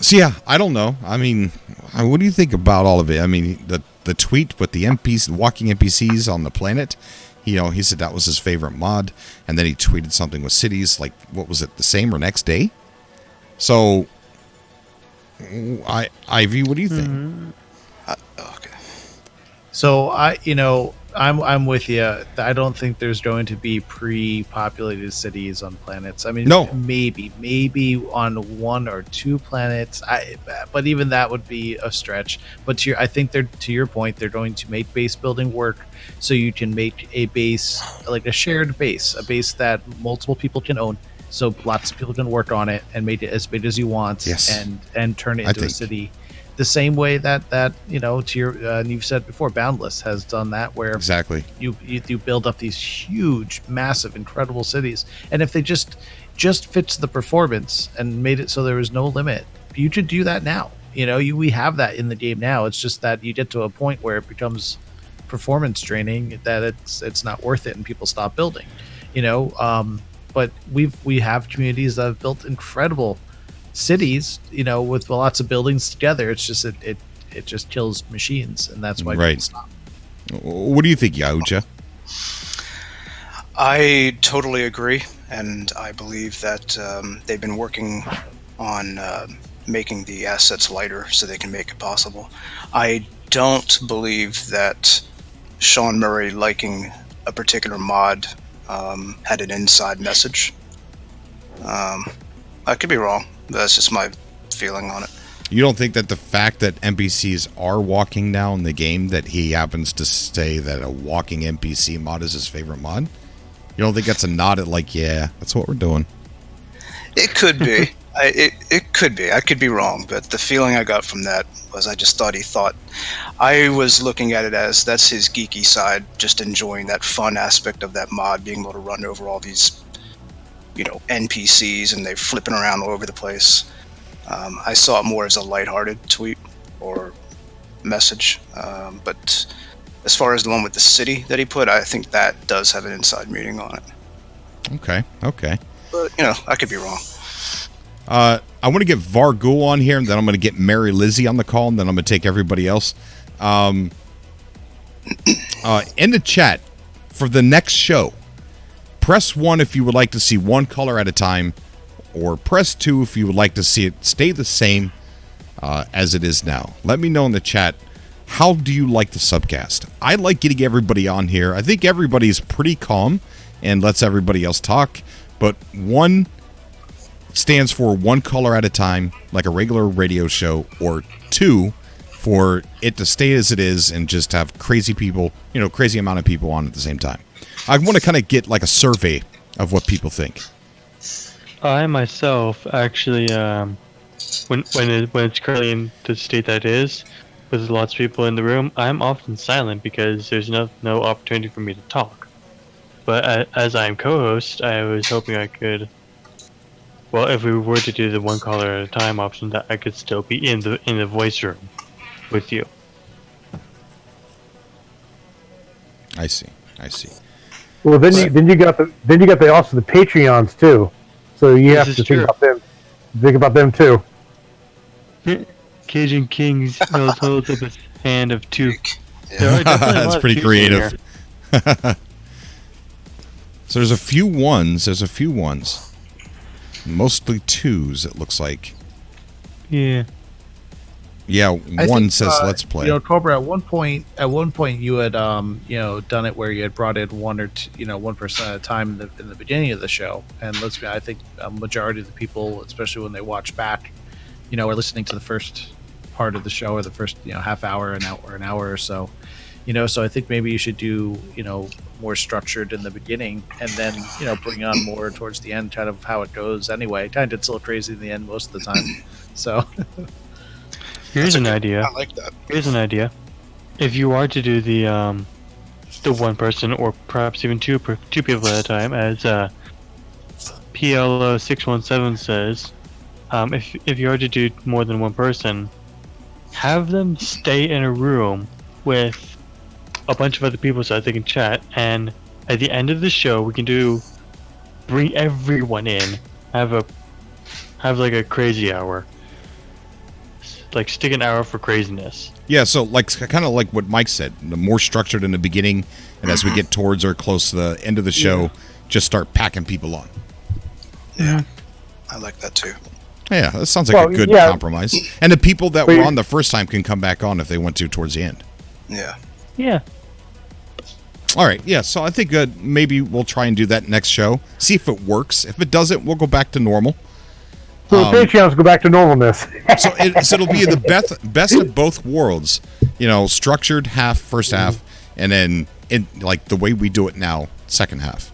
so yeah, I don't know. I mean, what do you think about all of it? I mean, the tweet with the NPCs, walking NPCs on the planet. You know, he said that was his favorite mod, and then he tweeted something with cities. Like, what was it? The same or next day? So, Ivy, what do you think? Okay. So I'm with you. I don't think there's going to be pre-populated cities on planets. I mean, No. maybe on 1 or 2 planets. But even that would be a stretch. But I think to your point, they're going to make base building work, so you can make a base like a shared base, a base that multiple people can own, so lots of people can work on it and make it as big as you want, Yes. and turn it into a city. The same way that to your you've said before, Boundless has done that, where Exactly. you build up these huge, massive, incredible cities, and if they just fits the performance and made it so there was no limit, you should do that now. We have that in the game now. It's just that you get to a point where it becomes performance draining, that it's not worth it, and people stop building. But we have communities that have built incredible cities, with lots of buildings together. It's just it just kills machines, and that's why people stop. What do you think, Yahuja? I totally agree, and I believe that they've been working on making the assets lighter so they can make it possible. I don't believe that Sean Murray liking a particular mod had an inside message. I could be wrong. That's just my feeling on it. You don't think that the fact that NPCs are walking now in the game, that he happens to say that a walking NPC mod is his favorite mod? You don't think that's a nod at like, yeah, that's what we're doing? It could be. It could be. I could be wrong, but the feeling I got from that was I just thought he thought. I was looking at it as that's his geeky side, just enjoying that fun aspect of that mod, being able to run over all these NPCs and they're flipping around all over the place. I saw it more as a lighthearted tweet or message, but as far as the one with the city that he put, I think that does have an inside meaning on it. Okay. But I could be wrong. I want to get Vargul on here, and then I'm going to get Mary Lizzie on the call, and then I'm going to take everybody else. In the chat for the next show, press 1 if you would like to see one color at a time, or press 2 if you would like to see it stay the same as it is now. Let me know in the chat, how do you like the subcast? I like getting everybody on here. I think everybody's pretty calm and lets everybody else talk, but 1 stands for one color at a time, like a regular radio show, or 2 for it to stay as it is and just have crazy people, crazy amount of people on at the same time. I want to kind of get like a survey of what people think. I myself actually, when it's currently in the state that it is, with lots of people in the room, I'm often silent because there's no opportunity for me to talk. But as I'm co-host, I was hoping I could. Well, if we were to do the one caller at a time option, that I could still be in the voice room with you. I see. Well, then you got also the Patreons too, so you have to think about them. Think about them too. Cajun King holds up his hand of 2. That's pretty creative. So there's a few ones. Mostly 2s, it looks like. Yeah. Yeah, one says let's play. Cobra, at one point you had done it where you had brought in 1 or 2, 1 person at a time in the beginning of the show, and I think a majority of the people, especially when they watch back, are listening to the first part of the show, or the first half hour, an hour or so. So I think maybe you should do more structured in the beginning, and then bring on more towards the end, kind of how it goes anyway. Kind of it's a little crazy in the end most of the time. So here's an idea. I like that. Here's an idea. If you are to do the 1 person, or perhaps even two people at a time, as PLO617 says, if you are to do more than 1 person, have them stay in a room with a bunch of other people so that they can chat, and at the end of the show we can bring everyone in, have like a crazy hour, like stick an hour for craziness. Yeah, so kind of like what Mike said, the more structured in the beginning, and as we get towards or close to the end of the show, just start packing people on. Yeah, I like that too. Yeah, that sounds like a good compromise. And the people that were on the first time can come back on if they want to towards the end. Yeah. Yeah. All right, yeah. So I think maybe we'll try and do that next show. See if it works. If it doesn't, we'll go back to normal. So the Patreons go back to normalness. so it'll be the best of both worlds. Structured first half, and then like the way we do it now, second half.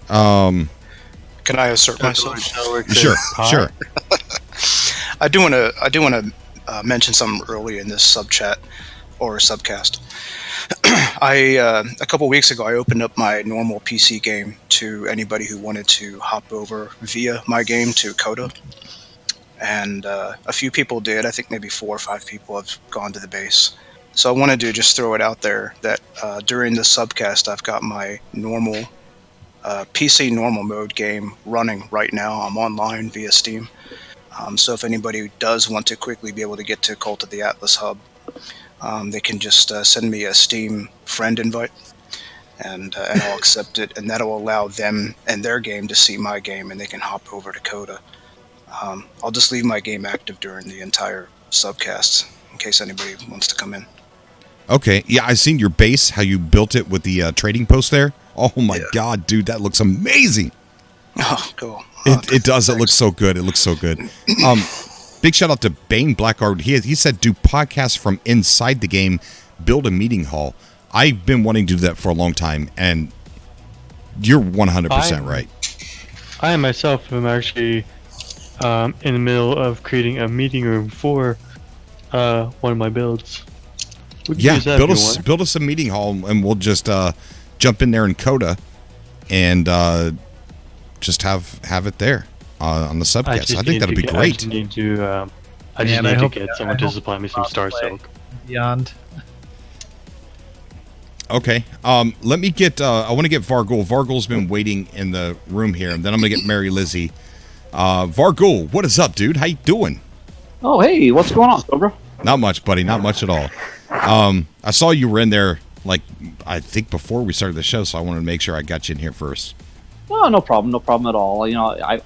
Can I assert myself? Sure. I do want to mention something early in this sub chat or subcast. A couple weeks ago, I opened up my normal PC game to anybody who wanted to hop over via my game to Coda, and a few people did. I think maybe 4 or 5 people have gone to the base. So I wanted to just throw it out there that during the subcast, I've got my normal PC normal mode game running right now. I'm online via Steam. So if anybody does want to quickly be able to get to Cult of the Atlas Hub, they can just send me a Steam friend invite, and I'll accept it, and that'll allow them and their game to see my game, and they can hop over to Coda. I'll just leave my game active during the entire subcast in case anybody wants to come in. Okay, yeah, I've seen your base, how you built it with the trading post there. Oh my God, dude, that looks amazing. Oh, cool. It does. Thanks. It looks so good. It looks so good. Big shout out to Bane Blackguard. He said do podcasts from inside the game, build a meeting hall. I've been wanting to do that for a long time, and you're 100% right. I myself am actually in the middle of creating a meeting room for one of my builds. Yeah, build us a meeting hall, and we'll just jump in there in Coda and just have it there on the subcast. I think that'll be great. I just need to get someone to supply me some Star Silk. Beyond. Okay. Let me get. I want to get Vargul. Vargul's been waiting in the room here, and then I'm gonna get Mary Lizzie. Vargul, what is up, dude? How you doing? Oh, hey, what's going on, Cobra? Not much, buddy. Not much at all. I saw you were in there, like, I think before we started the show, so I wanted to make sure I got you in here first. No problem at all.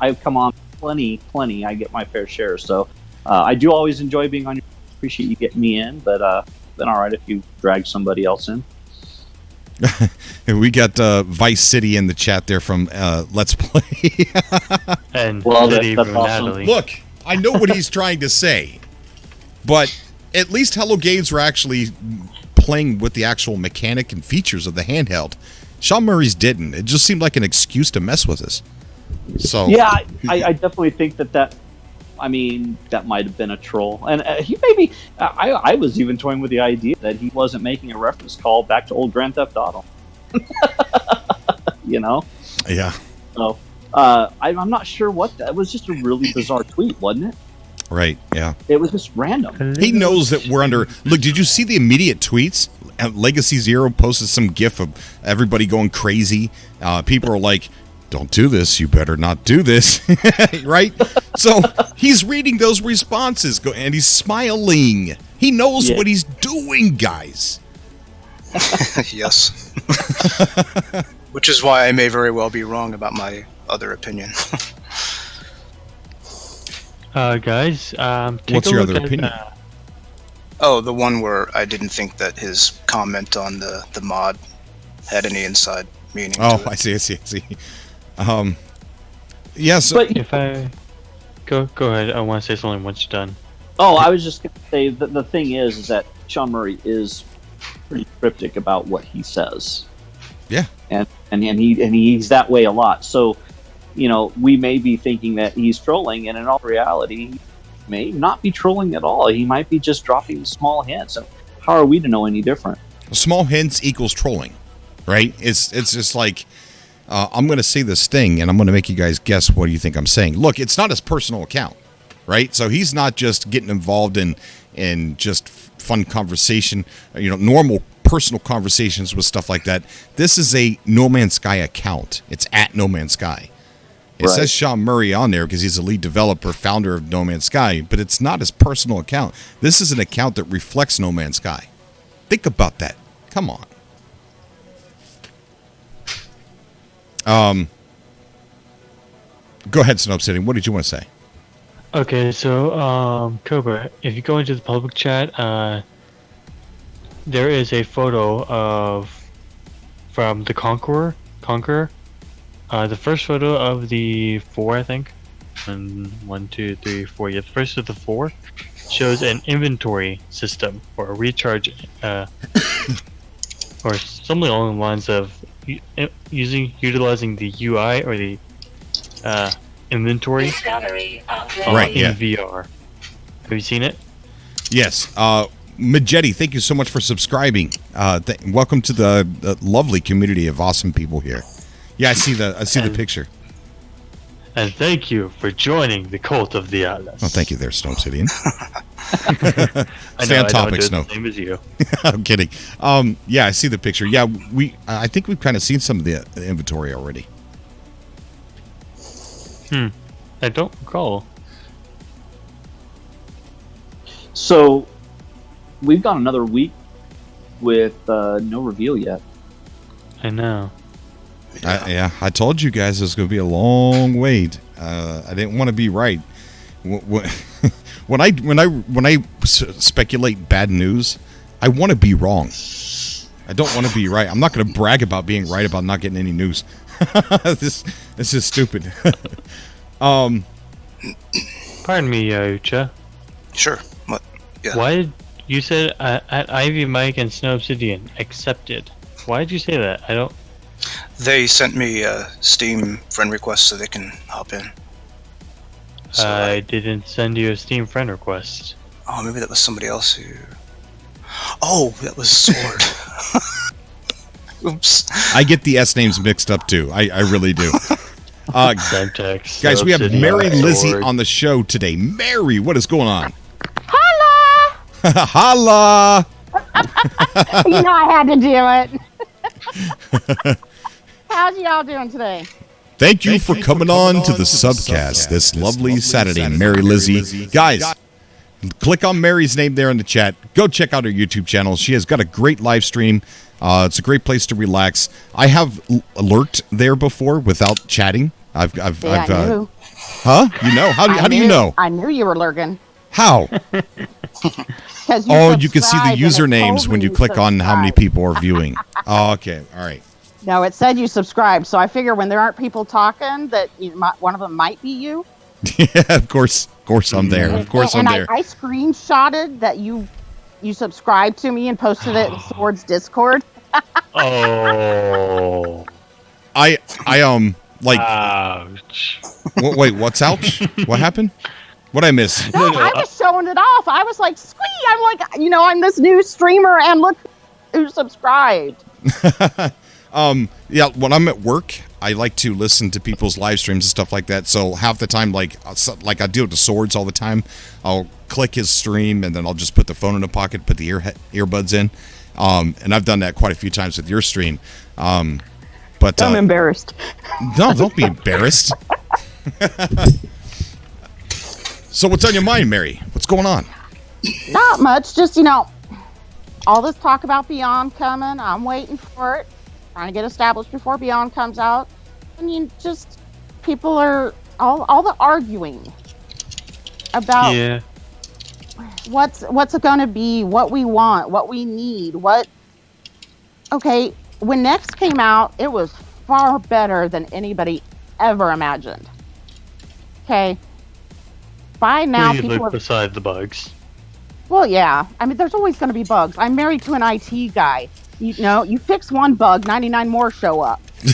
I've come on plenty. I get my fair share, so I do always enjoy being on your. Appreciate you getting me in, but then all right if you drag somebody else in. We got Vice City in the chat there from Let's Play. And that's awesome. Look, I know what he's trying to say, but at least Hello Games were actually playing with the actual mechanic and features of the handheld. Sean Murray's didn't. It just seemed like an excuse to mess with us. So yeah, I definitely think that might have been a troll, and he maybe. I was even toying with the idea that he wasn't making a reference call back to old Grand Theft Auto. Yeah. So I'm not sure what that was. Just a really bizarre tweet, wasn't it? Right. Yeah. It was just random. He knows that we're under. Look, did you see the immediate tweets? Legacy Zero posted some GIF of everybody going crazy. People are like, "Don't do this. You better not do this." Right? So he's reading those responses, and he's smiling. He knows what he's doing, guys. Yes. Which is why I may very well be wrong about my other opinion. Guys, what's your other opinion? The one where I didn't think that his comment on the mod had any inside meaning. Oh, to it. I see. Yes. But if I go ahead, I want to say something once you're done. Oh, I was just going to say that the thing is that Sean Murray is pretty cryptic about what he says. Yeah. And he's that way a lot. So, we may be thinking that he's trolling, and in all reality, he may not be trolling at all. He might be just dropping small hints. And how are we to know any different? Small hints equals trolling, right? It's just like, I'm going to say this thing, and I'm going to make you guys guess what you think I'm saying. Look, it's not his personal account, right? So he's not just getting involved in just fun conversation, normal personal conversations with stuff like that. This is a No Man's Sky account. It's at No Man's Sky. It says Sean Murray on there because he's the lead developer, founder of No Man's Sky, but it's not his personal account. This is an account that reflects No Man's Sky. Think about that. Come on. Go ahead, Snob City. What did you want to say? Okay, so Cobra, if you go into the public chat, there is a photo of from the Conqueror. The first photo of the 4, I think, and 1, 2, 3, 4. Yeah, the first of the 4 shows an inventory system or a recharge, or something along the lines of utilizing the UI or the inventory in VR. Have you seen it? Yes. Majetti, thank you so much for subscribing. Welcome to the lovely community of awesome people here. Yeah, I see the picture. And thank you for joining the cult of the Atlas. Oh, thank you there, Snow Obsidian. I Stay know, on topic, I don't do Snow. it the same as you. I'm kidding. Yeah, I see the picture. Yeah, I think we've kind of seen some of the inventory already. I don't recall. So, we've got another week with no reveal yet. I know. I told you guys it was going to be a long wait. I didn't want to be right. When I speculate bad news, I want to be wrong. I don't want to be right. I'm not going to brag about being right about not getting any news. This is stupid. Pardon me, Ucha. Sure. What? Yeah. Why did you said at Ivy Mike and Snow Obsidian accepted? Why did you say that? I don't. They sent me a Steam friend request so they can hop in. So I didn't send you a Steam friend request. Oh, maybe that was somebody else who... Oh, that was Sword. Oops. I get the S names mixed up too. I really do. Semtex, Guys, we have Obsidian, Mary Lizzie Sword. on the show today. Mary, what is going on? Holla! Holla! You know I had to do it. How's y'all doing today? Thank you for coming on to the Subcast this lovely Saturday, Mary Lizzie. Guys, click on Mary's name there in the chat. Go check out her YouTube channel. She has got a great live stream. It's a great place to relax. I have lurked there before without chatting. I knew. Huh? You know? How do you know? I knew you were lurking. How? You You can see the usernames when you click on how many people are viewing. Oh, okay. All right. No, it said you subscribed, so I figure when there aren't people talking, that one of them might be you. Yeah, of course I'm there. Of course I'm there. I screenshotted that you subscribed to me and posted it in Sword's Discord. Oh. I like. Ouch. Wait, what's ouch? What happened? What'd I miss? No, I was showing it off. I was like, squee! I'm like, I'm this new streamer, and look who subscribed. Yeah, when I'm at work, I like to listen to people's live streams and stuff like that. So half the time, like I deal with the Swords all the time, I'll click his stream and then I'll just put the phone in the pocket, put the earbuds in. And I've done that quite a few times with your stream. But I'm embarrassed. No, don't be embarrassed. So what's on your mind, Mary? What's going on? Not much. Just, all this talk about Beyond coming. I'm waiting for it. Trying to get established before Beyond comes out. People are all the arguing about what's it going to be, what we want, what we need, Okay, when Next came out, it was far better than anybody ever imagined. Okay. By now, people beside the bugs. Well, yeah. I mean, there's always going to be bugs. I'm married to an IT guy. You fix one bug, 99 more show up. You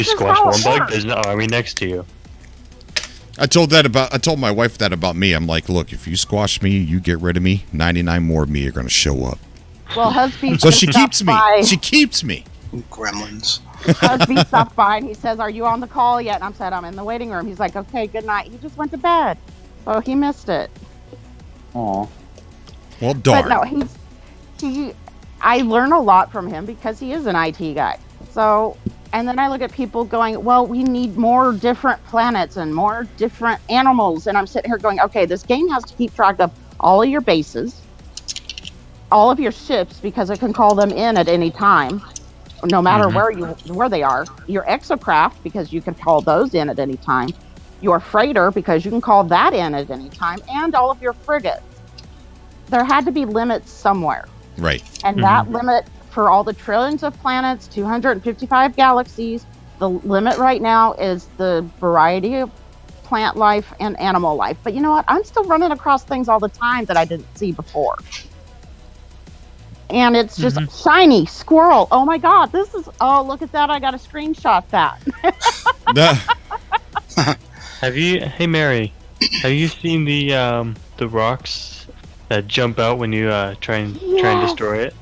squash one bug, there's an army next to you. I told my wife that about me. I'm like, look, if you squash me, you get rid of me, 99 more of me are going to show up. Well, husband. So she keeps me. She keeps me. Gremlins. Husband stopped by and he says, "Are you on the call yet?" And I said, "I'm in the waiting room." He's like, "Okay, good night." He just went to bed, so he missed it. Aw. Well, darn. But no, I learn a lot from him because he is an IT guy. So, and then I look at people going, "Well, we need more different planets and more different animals," and I'm sitting here going, "Okay, this game has to keep track of all of your bases, all of your ships, because it can call them in at any time." No matter where they are, your exocraft, because you can call those in at any time, your freighter, because you can call that in at any time, and all of your frigates. There had to be limits somewhere. Right. And that limit for all the trillions of planets, 255 galaxies, the limit right now is the variety of plant life and animal life. But you know what? I'm still running across things all the time that I didn't see before. And it's just shiny squirrel. Oh my God, oh, look at that. I got to screenshot that. Hey Mary, have you seen the rocks that jump out when you try and destroy it?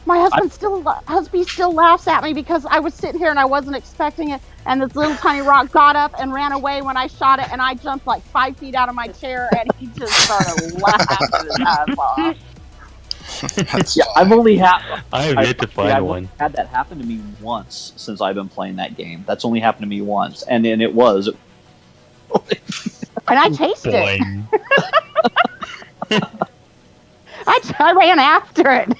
My husband still laughs at me because I was sitting here and I wasn't expecting it, and this little tiny rock got up and ran away when I shot it, and I jumped like 5 feet out of my chair, and he just started laughing his ass off. I've only had. I've yet to find one. Had that happen to me once since I've been playing that game. That's only happened to me once, and then it was. And I chased it. I ran after it.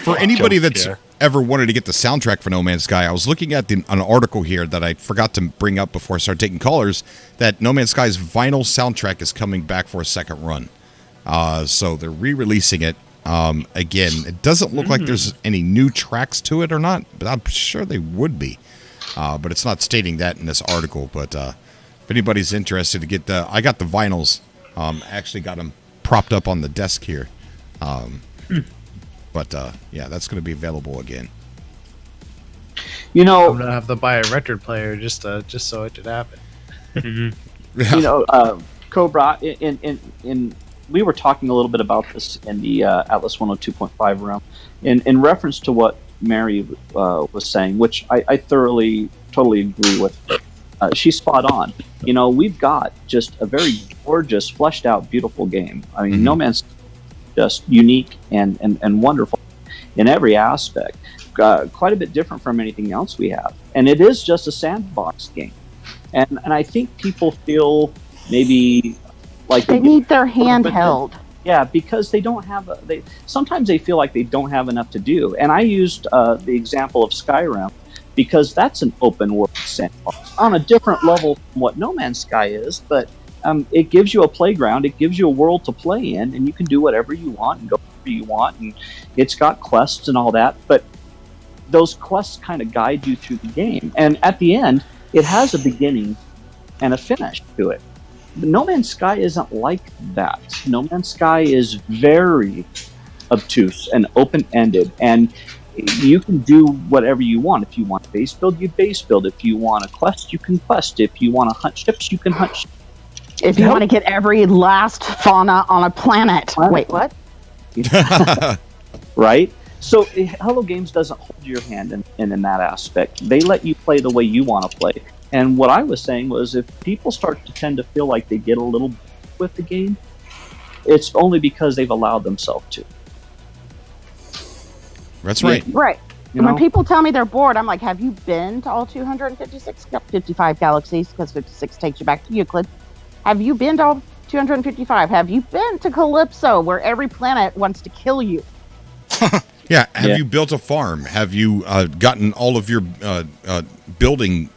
For anybody that's ever wanted to get the soundtrack for No Man's Sky, I was looking at an article here that I forgot to bring up before I started taking callers, that No Man's Sky's vinyl soundtrack is coming back for a second run. So they're re-releasing it. Again, it doesn't look like there's any new tracks to it or not, but I'm sure they would be. But it's not stating that in this article. But if anybody's interested to get I got the vinyls. Actually got them propped up on the desk here. But yeah, that's going to be available again. I'm gonna have to buy a record player just so it could happen. Cobra. In we were talking a little bit about this in the Atlas 102.5 room, in reference to what Mary was saying, which I totally agree with. She's spot on. We've got just a very gorgeous, fleshed out, beautiful game. I mean, No Man's just unique and wonderful in every aspect. Quite a bit different from anything else we have. And it is just a sandbox game. And I think people feel maybe like they need their handheld. Yeah, because they don't have sometimes they feel like they don't have enough to do. And I used the example of Skyrim, because that's an open world sandbox on a different level from what No Man's Sky is, but it gives you a playground, it gives you a world to play in, and you can do whatever you want and go wherever you want, and it's got quests and all that, but those quests kind of guide you through the game, and at the end, it has a beginning and a finish to it. But No Man's Sky isn't like that. No Man's Sky is very obtuse and open-ended, and you can do whatever you want. If you want to base build, you base build. If you want to quest, you can quest. If you want to hunt ships, you can hunt ships. If you want to get every last fauna on a planet. Wait, what? Right? So Hello Games doesn't hold your hand in that aspect. They let you play the way you want to play. And what I was saying was, if people start to tend to feel like they get a little with the game, it's only because they've allowed themselves to. That's right. Right. When people tell me they're bored, I'm like, have you been to all 55 galaxies? Because 56 takes you back to Euclid. Have you been to all 255? Have you been to Calypso, where every planet wants to kill you? Yeah. Have you built a farm? Have you gotten all of your building?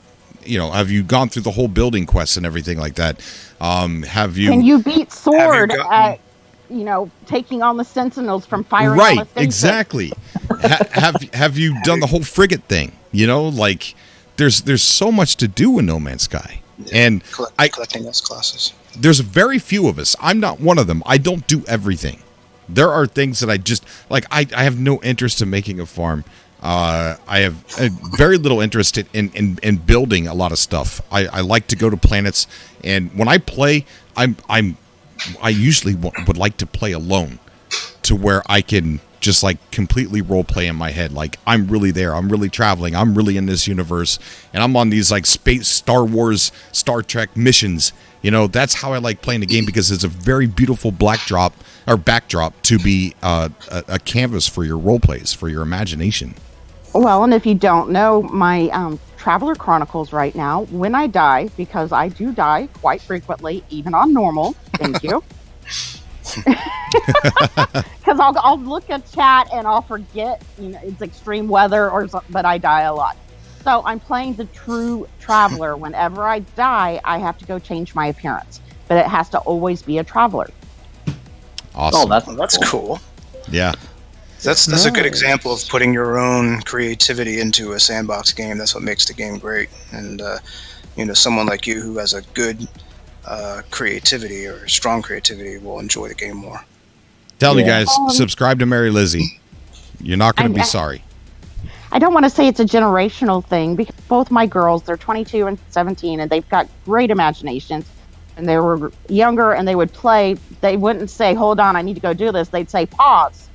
Have you gone through the whole building quests and everything like that? Have you? Can you beat Sword at taking on the Sentinels from firing on the things? Exactly. Have you done the whole frigate thing? There's so much to do in No Man's Sky, and collecting those classes. There's very few of us. I'm not one of them. I don't do everything. There are things that I just like. I have no interest in making a farm. I have very little interest in building a lot of stuff. I like to go to planets, and when I play, I usually would like to play alone, to where I can just completely role play in my head. I'm really there. I'm really traveling. I'm really in this universe, and I'm on these space, Star Wars, Star Trek missions. That's how I like playing the game, because it's a very beautiful backdrop to be a canvas for your role plays, for your imagination. Well, and if you don't know my Traveler Chronicles right now, when I die, because I do die quite frequently, even on normal, thank you. Because I'll look at chat and I'll forget, it's extreme weather or something, but I die a lot. So I'm playing the true Traveler. Whenever I die, I have to go change my appearance, but it has to always be a Traveler. Awesome. Oh, that's cool. Yeah. That's a good example of putting your own creativity into a sandbox game. That's what makes the game great. And someone like you who has a good creativity or strong creativity will enjoy the game more. Tell you guys, subscribe to Mary Lizzie. You're not going to be sorry. I don't want to say it's a generational thing because both my girls, they're 22 and 17, and they've got great imaginations. And they were younger and they would play. They wouldn't say, hold on, I need to go do this. They'd say, pause.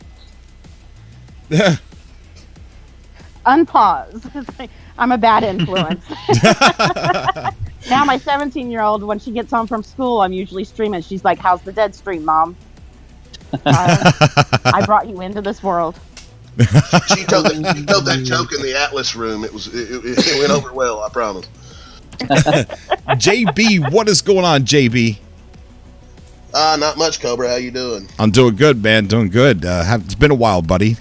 Unpause. I'm a bad influence. Now my 17-year-old, when she gets home from school, I'm usually streaming. She's like, how's the dead stream, Mom? I brought you into this world. She told that joke in the Atlas room. It went over well, I promise. JB, what is going on, JB? Not much, Cobra. How you doing? I'm doing good, man. Doing good. It's been a while, buddy.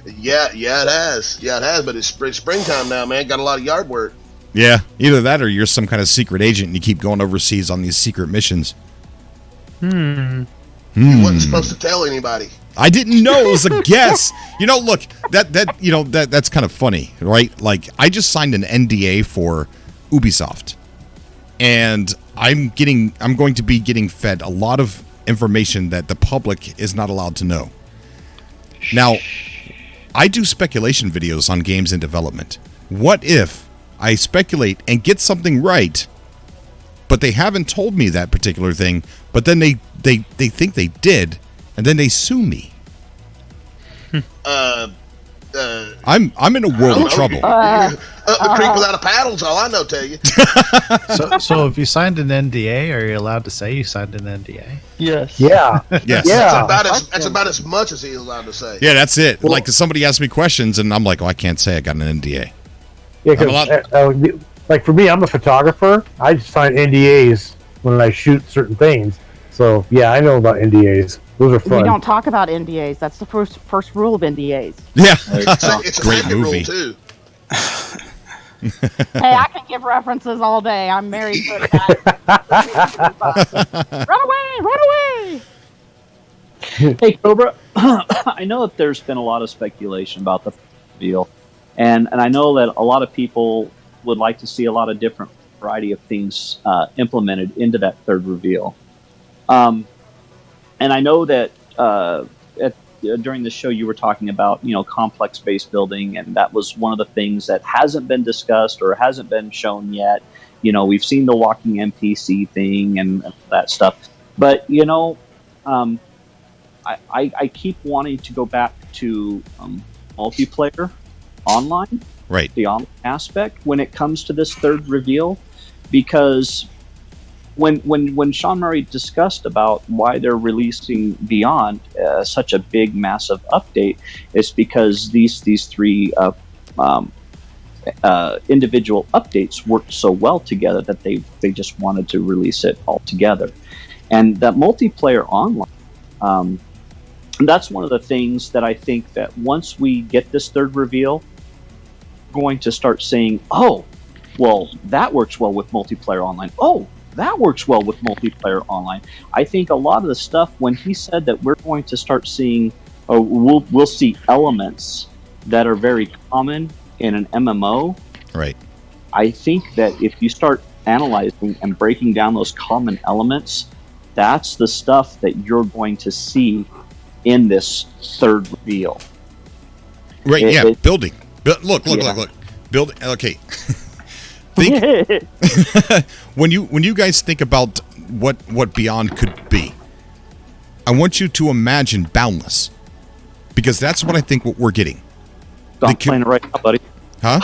Yeah, it has. But it's springtime now, man. Got a lot of yard work. Yeah, either that or you're some kind of secret agent and you keep going overseas on these secret missions. You wasn't supposed to tell anybody. I didn't know. It was a guess. Look, that's kind of funny, right? Like, I just signed an NDA for Ubisoft, and I'm going to be getting fed a lot of information that the public is not allowed to know. Now, I do speculation videos on games in development. What if I speculate and get something right, but they haven't told me that particular thing, but then they think they did, and then they sue me? I'm in a world of trouble. Up the creek without a paddle's all I know, tell you. So if you signed an NDA, are you allowed to say you signed an NDA? Yes. Yeah. Yes. Yeah. That's about as much as he's allowed to say. Yeah, that's it. Well, like, somebody asks me questions, and I'm like, I can't say I got an NDA. Yeah, because like for me, I'm a photographer. I just sign NDAs when I shoot certain things. So yeah, I know about NDAs. Those are fun. We don't talk about NDAs. That's the first rule of NDAs. Yeah, it's a great movie. Rule too. Hey, I can give references all day. I'm married to a guy. Run away! Hey, Cobra, I know that there's been a lot of speculation about the deal, and I know that a lot of people would like to see a lot of different variety of things implemented into that third reveal. And I know that during the show you were talking about, complex base building, and that was one of the things that hasn't been discussed or hasn't been shown yet. We've seen the walking NPC thing and that stuff, but I keep wanting to go back to multiplayer online, right? The online aspect when it comes to this third reveal, because when Sean Murray discussed about why they're releasing Beyond such a big, massive update, it's because these three individual updates worked so well together that they just wanted to release it all together. And that multiplayer online, that's one of the things that I think that once we get this third reveal, we're going to start saying, oh, well, that works well with multiplayer online. Oh, that works well with multiplayer online. I think a lot of the stuff, when he said that we're going to start seeing, or we'll see elements that are very common in an MMO. Right. I think that if you start analyzing and breaking down those common elements, that's the stuff that you're going to see in this third reveal. Right. Building. Look. Building. Okay. When you guys think about what Beyond could be, I want you to imagine Boundless, because that's what I think what we're getting. I'm playing it right now, buddy. Huh?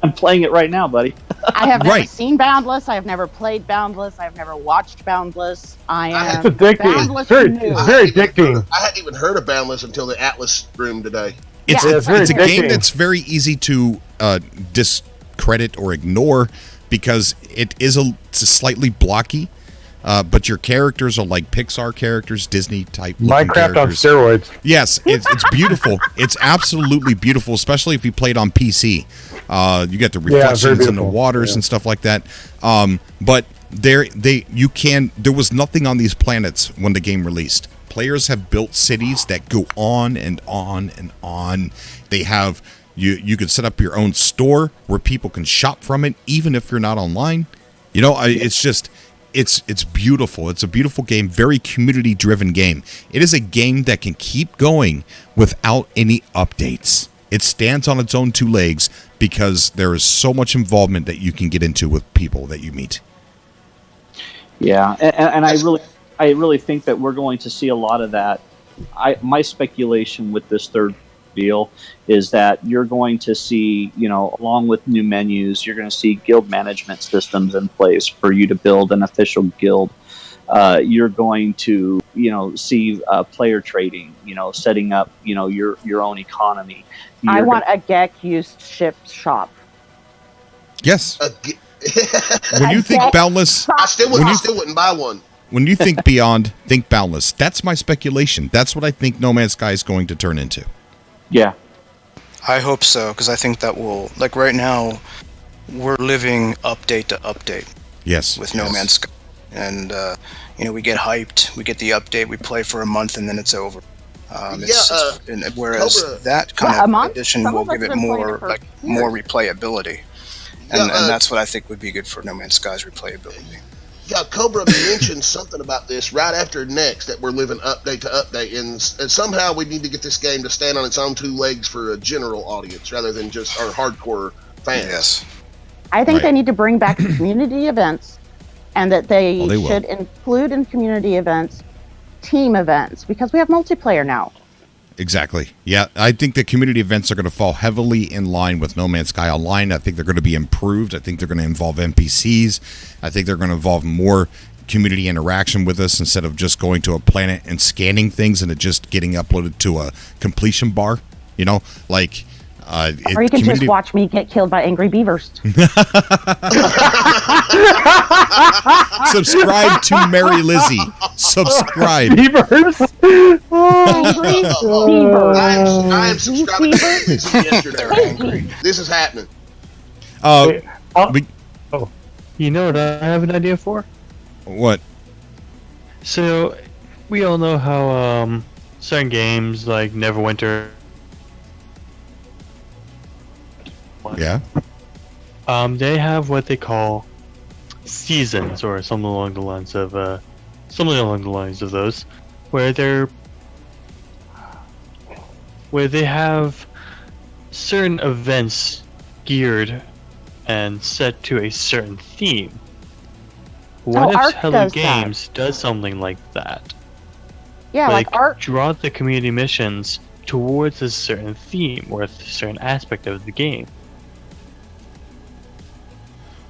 I'm playing it right now, buddy. I have never seen Boundless. I have never played Boundless. I have never watched Boundless. It's addicting. It's very addicting. I hadn't even heard of Boundless until the Atlas room today. It's a game that's very easy to discredit or ignore because it's slightly blocky, but your characters are like Pixar characters, Disney type Minecraft characters. on steroids. Yes, it's beautiful. It's absolutely beautiful, especially if you play it on PC. You get the reflections in the waters and stuff like that. But there was nothing on these planets when the game released. players have built cities that go on and on and on. They have you can set up your own store where people can shop from it, even if you're not online. You know, it's just it's beautiful. It's a beautiful game, very community driven game. It is a game that can keep going without any updates. It stands on its own two legs because there is so much involvement that you can get into with people that you meet. Yeah, and I really think that we're going to see a lot of that. My speculation with this third deal is that you're going to see, you know, along with new menus, you're going to see guild management systems in place for you to build an official guild. You're going to, you know, see player trading, you know, setting up, you know, your own economy. I want a Gek used ship shop. Yes. When you think Boundless, I still wouldn't buy one. When you think Beyond, think Boundless. That's my speculation. That's what I think No Man's Sky is going to turn into. Yeah. I hope so, because I think that will, like right now, we're living update to update. Yes. With No Man's Sky. And, you know, we get hyped, we get the update, we play for a month, and then it's over. Whereas Cobra, that kind of addition will give it more replayability. And that's what I think would be good for No Man's Sky's replayability. Yeah, Cobra mentioned something about this right after next, that we're living update to update, and somehow we need to get this game to stand on its own two legs for a general audience rather than just our hardcore fans. Yes. I think they need to bring back community events, and that they will. should include in community events team events, because we have multiplayer now. Exactly. Yeah, I think the community events are going to fall heavily in line with No Man's Sky Online. I think they're going to be improved. I think they're going to involve NPCs. I think they're going to involve more community interaction with us instead of just going to a planet and scanning things and it just getting uploaded to a completion bar. You know, like... or you can just watch me get killed by angry beavers. Subscribe to Mary Lizzie. Subscribe. Beavers. Angry beavers. I am subscribing to this yesterday. This is happening. You know what I have an idea for? What? So, we all know how certain games like Neverwinter. Yeah. They have what they call seasons, or something along the lines of those, where they have certain events geared and set to a certain theme. What if Hello Games does something like that? Yeah, like Ark. Draw the community missions towards a certain theme or a certain aspect of the game.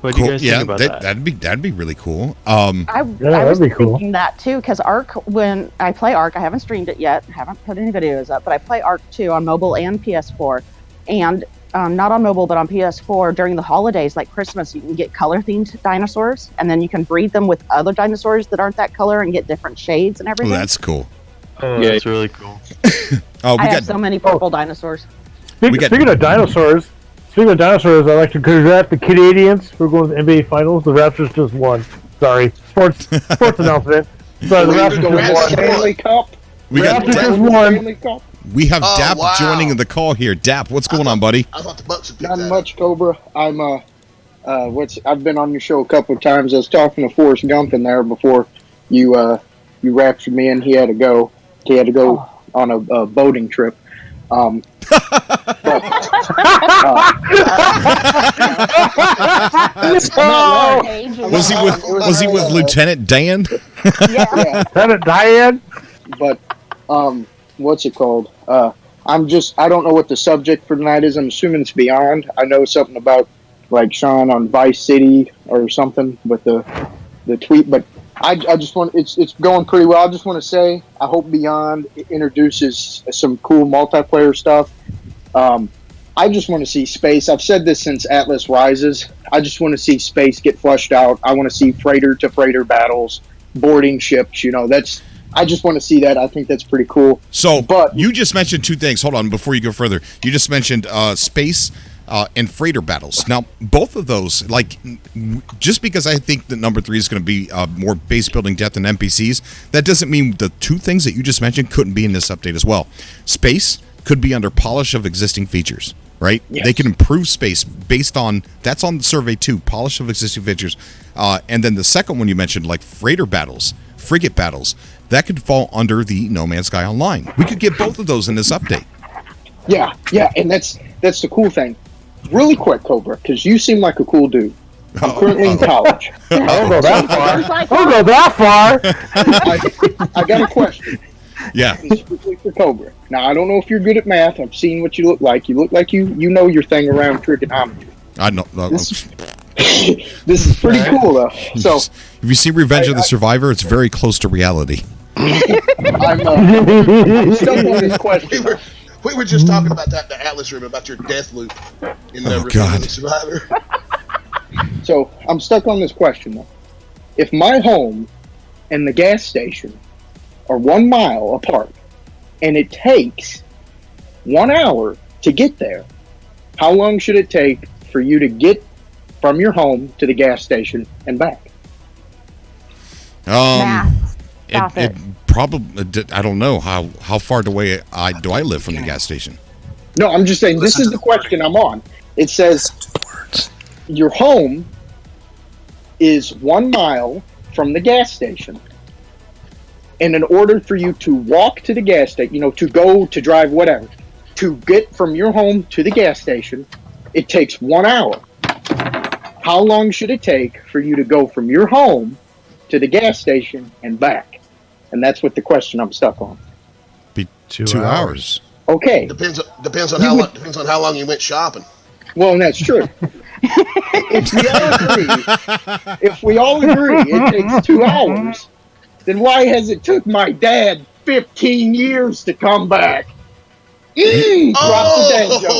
What do you guys think about that? That'd be really cool. I was thinking that too, because Ark, when I play Ark, I haven't streamed it yet, haven't put any videos up, but I play Ark 2 on mobile and PS4. And not on mobile, but on PS4, during the holidays, like Christmas, you can get color-themed dinosaurs, and then you can breed them with other dinosaurs that aren't that color and get different shades and everything. Oh, that's cool. Oh, yeah, it's really cool. I have so many purple dinosaurs. Speaking of dinosaurs, I'd like to congratulate the Canadians for going to the NBA Finals. The Raptors just won. Sorry, sports announcement. Sorry, the Raptors just won. Stanley Cup. We got Stanley Cup. We have Dap joining the call here. Dap, what's going on, buddy? I thought the Bucks would pick Not that much, Cobra. I'm I've been on your show a couple of times. I was talking to Forrest Gump in there before you raptured me, and he had to go. He had to go on a boating trip. Was he with Lieutenant Dan? Yeah, Lieutenant Dan. But what's it called? I don't know what the subject for tonight is. I'm assuming it's Beyond. I know something about like Sean on Vice City or something with the tweet, but I just want it's going pretty well. I just want to say I hope Beyond introduces some cool multiplayer stuff. I just want to see space. I've said this since Atlas Rises. I just want to see space get flushed out. I want to see freighter to freighter battles, boarding ships. I just want to see that. I think that's pretty cool. So, but you just mentioned two things. Hold on, before you go further, you just mentioned space. and freighter battles. Now, both of those, just because I think that number 3 is going to be more base building depth than NPCs, that doesn't mean the two things that you just mentioned couldn't be in this update as well. Space could be under polish of existing features, right? Yes. They can improve space based on, that's on the survey too, polish of existing features. And then the second one you mentioned, like freighter battles, frigate battles, that could fall under the No Man's Sky Online. We could get both of those in this update. Yeah, and that's the cool thing. Really quick, Cobra, because you seem like a cool dude. I'm currently in college. I don't go that far. I don't go that far. I got a question. Yeah. Specifically for Cobra. Now, I don't know if you're good at math. I've seen what you look like. You look like you know your thing around trigonometry. I know. This is pretty cool, though. So, if you see Revenge of the Survivor, it's very close to reality. I'm stuck on this question. We were just talking about that in the Atlas room, about your death loop in the Revenge of the Survivor. So, I'm stuck on this question, though. If my home and the gas station are 1 mile apart, and it takes 1 hour to get there, how long should it take for you to get from your home to the gas station and back? It probably, I don't know how far away do I live from the gas station. No, I'm just saying this is the question I'm on. It says your home is 1 mile from the gas station, and in order for you to walk to the gas station, to go, to drive, whatever, to get from your home to the gas station, it takes 1 hour. How long should it take for you to go from your home to the gas station and back? And that's what the question I'm stuck on. Be 2 hours. Okay. Depends on how long. Depends on how long you went shopping. Well, and that's true. If we all agree it takes 2 hours, then why has it took my dad 15 years to come back? Drop the dead joke.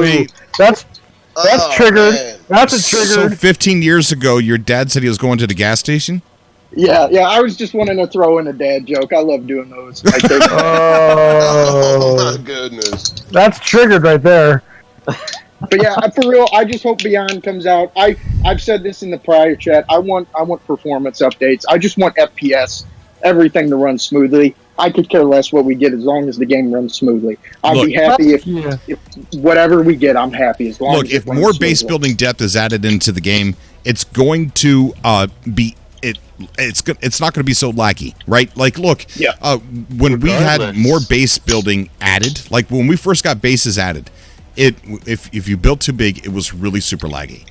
Wait. That's triggered. Man. That's a trigger. So 15 years ago, your dad said he was going to the gas station? Yeah, I was just wanting to throw in a dad joke. I love doing those. Oh my goodness. That's triggered right there. But yeah, for real, I just hope Beyond comes out. I've said this in the prior chat. I want performance updates. I just want FPS, everything to run smoothly. I could care less what we get as long as the game runs smoothly. I'd be happy if whatever we get, I'm happy as long as if more base building depth is added into the game, it's going to be it's not going to be so laggy, right? Like, look, when we had more base building added, like when we first got bases added, if you built too big, it was really super laggy.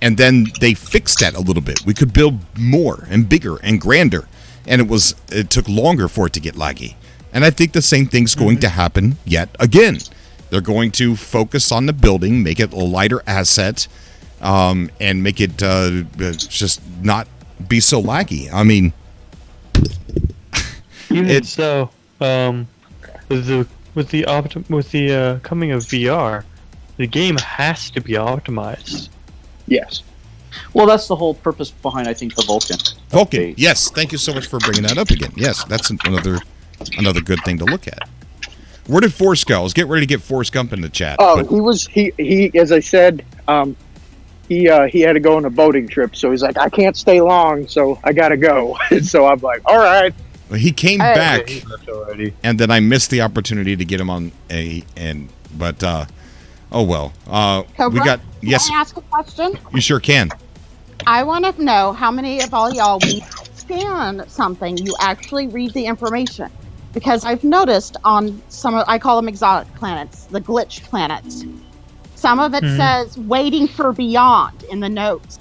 And then they fixed that a little bit. We could build more and bigger and grander, and it took longer for it to get laggy. And I think the same thing's going to happen yet again. They're going to focus on the building, make it a lighter asset, and make it just not be so laggy. I mean, with the coming of VR, the game has to be optimized. Yes. Well, that's the whole purpose behind, I think, the Vulcan. Vulcan, yes. Thank you so much for bringing that up again. Yes, that's another good thing to look at. Where did Forrest go? I was getting ready to get Forrest Gump in the chat. Oh, he as I said, he had to go on a boating trip, so he's like, I can't stay long, so I gotta go. And so I'm like, all right. He came back, and then I missed the opportunity to get him on but oh well. Cobra, yes. Can I ask a question? You sure can. I want to know how many of all y'all, when you scan something, you actually read the information. Because I've noticed on I call them exotic planets, the glitch planets. Some of it says waiting for Beyond in the notes.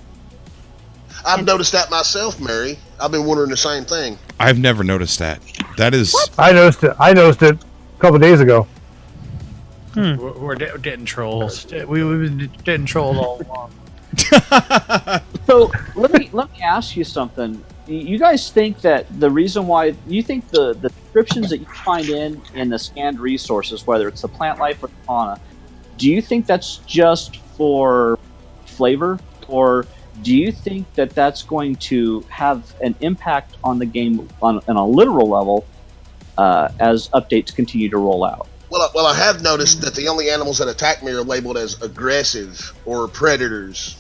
I've noticed that myself, Mary. I've been wondering the same thing. I've never noticed that. That is. What? I noticed it a couple of days ago. We're getting trolled. We've been getting trolled all along. So let me ask you something. You guys think that the reason why you think the descriptions that you find in the scanned resources, whether it's the plant life or the fauna, do you think that's just for flavor, or do you think that that's going to have an impact on the game on a literal level as updates continue to roll out. Well, I have noticed that the only animals that attack me are labeled as aggressive or predators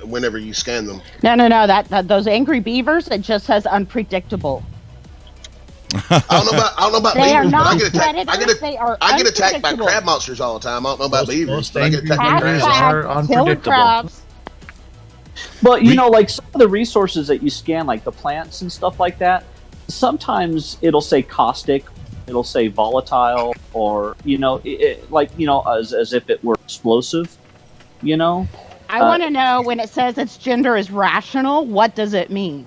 whenever you scan them. No. That those angry beavers, it just says unpredictable. I don't know about They are beavers, but not I get attacked. predators. They are I get attacked by unpredictable. crab monsters all the time. I don't know about beavers, most but I get angry attacked by beavers crabs. are Hashtag killer unpredictable. crabs. But you know, like some of the resources that you scan, like the plants and stuff like that, sometimes it'll say caustic, it'll say volatile, or as if it were explosive. You know, I want to know when it says its gender is rational, what does it mean?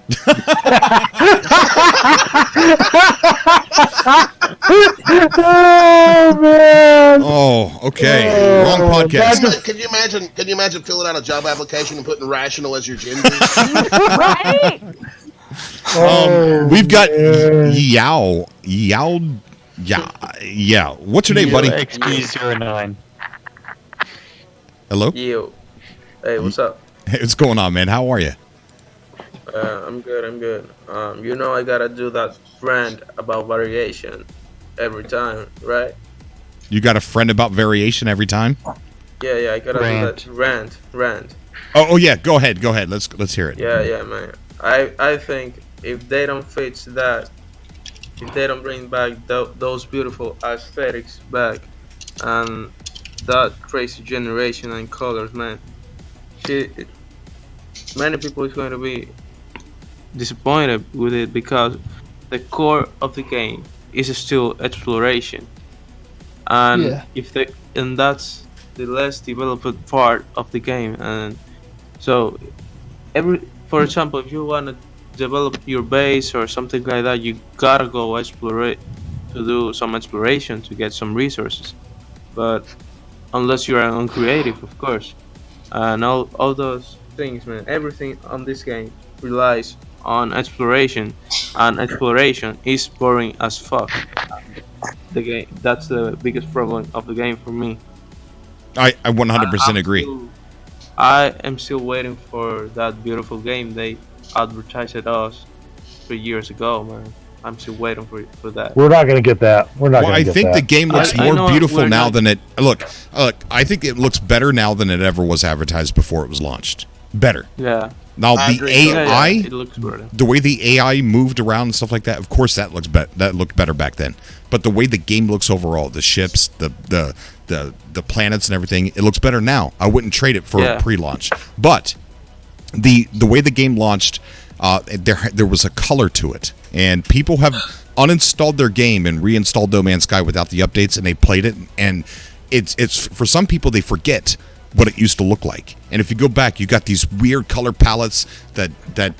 Oh man! Oh, okay. Wrong podcast. Can you imagine filling out a job application and putting rational as your gender? Right? We've got man. Yeah. What's your name, buddy? XP09. Hello? Yo. Hey, what's up? Hey, what's going on, man? How are you? I'm good. I gotta do that rant about variation every time, right? You got a friend about variation every time? Yeah, I gotta Rant. do that rant. Oh yeah. Go ahead. Let's hear it. Yeah, man. I think if they don't fix that, if they don't bring back those beautiful aesthetics back, and that crazy generation and colors, man, many people is going to be disappointed with it because the core of the game is still exploration, and that's the less developed part of the game. And so for example, if you want to develop your base or something like that, you gotta go explore to do some exploration to get some resources. But unless you are uncreative, of course, and all those things, man, everything on this game relies on exploration, and exploration is boring as fuck. The game, that's the biggest problem of the game for me. I 100% agree. I am still waiting for that beautiful game they advertised at us 3 years ago, man. I'm still waiting for that. We're not going to get that. We're not Well, going to I get that. think the game looks I more know beautiful we're now not- than it. Look. I think it looks better now than it ever was advertised before it was launched. Better. Yeah. Now I the agree. AI, It looks better. the way the AI moved around and stuff like that, of course that looked better back then. But the way the game looks overall, the ships, the planets and everything, it looks better now. I wouldn't trade it for a pre-launch. But the way the game launched, there was a color to it, and people have uninstalled their game and reinstalled No Man's Sky without the updates, and they played it, and it's for some people they forget what it used to look like. And if you go back, you got these weird color palettes that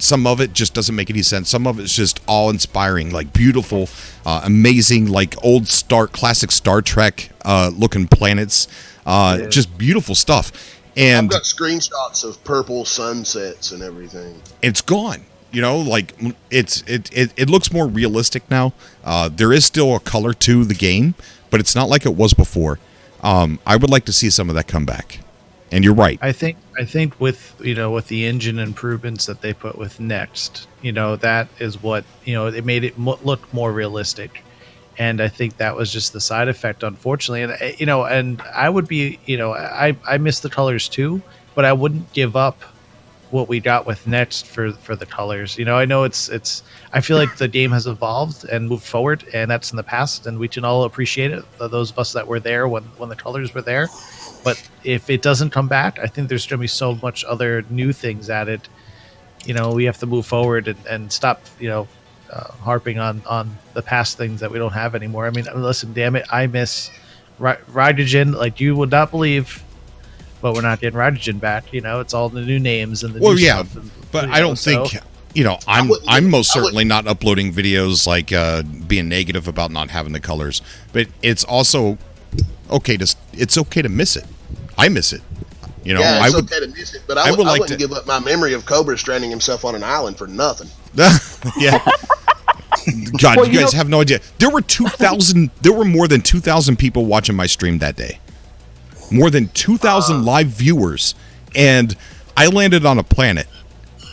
some of it just doesn't make any sense. Some of it's just awe-inspiring, like beautiful, amazing, like classic Star Trek looking planets, just beautiful stuff. And I've got screenshots of purple sunsets and everything. it's gone. You know, like it looks more realistic now. There is still a color to the game, but it's not like it was before. I would like to see some of that come back. And you're right. I think with with the engine improvements that they put with Next, that is what it made it look more realistic, and I think that was just the side effect, unfortunately. And and I would be I miss the colors too, but I wouldn't give up what we got with Next for the colors. I know it's I feel like the game has evolved and moved forward, and that's in the past, and we can all appreciate it. Those of us that were there when the colors were there. But if it doesn't come back, I think there's going to be so much other new things added. We have to move forward and stop, harping on the past things that we don't have anymore. I mean, listen, damn it, I miss Hydrogen like you would not believe, but we're not getting Hydrogen back. It's all the new names and the new stuff. But I don't think I'm most certainly not uploading videos like being negative about not having the colors. But it's also okay to miss it. I miss it. Yeah, it's okay to miss it, but I wouldn't give up my memory of Cobra stranding himself on an island for nothing. Yeah. God, you guys have no idea. There were more than 2,000 people watching my stream that day. More than 2,000 live viewers, and I landed on a planet,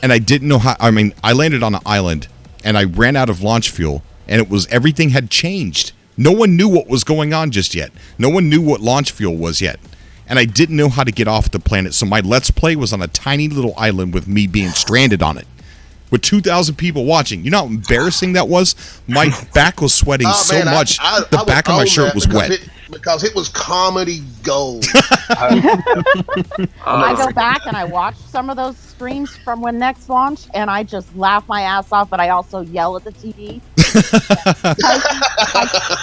and I didn't know how. I mean, I landed on an island, and I ran out of launch fuel, and it was everything had changed. No one knew what was going on just yet. No one knew what launch fuel was yet. And I didn't know how to get off the planet, so my Let's Play was on a tiny little island with me being stranded on it. With 2,000 people watching. You know how embarrassing that was? My back was sweating so much, the back of my shirt was wet. Because it was comedy gold. I go back and I watch some of those streams from when Next launched, and I just laugh my ass off, but I also yell at the TV.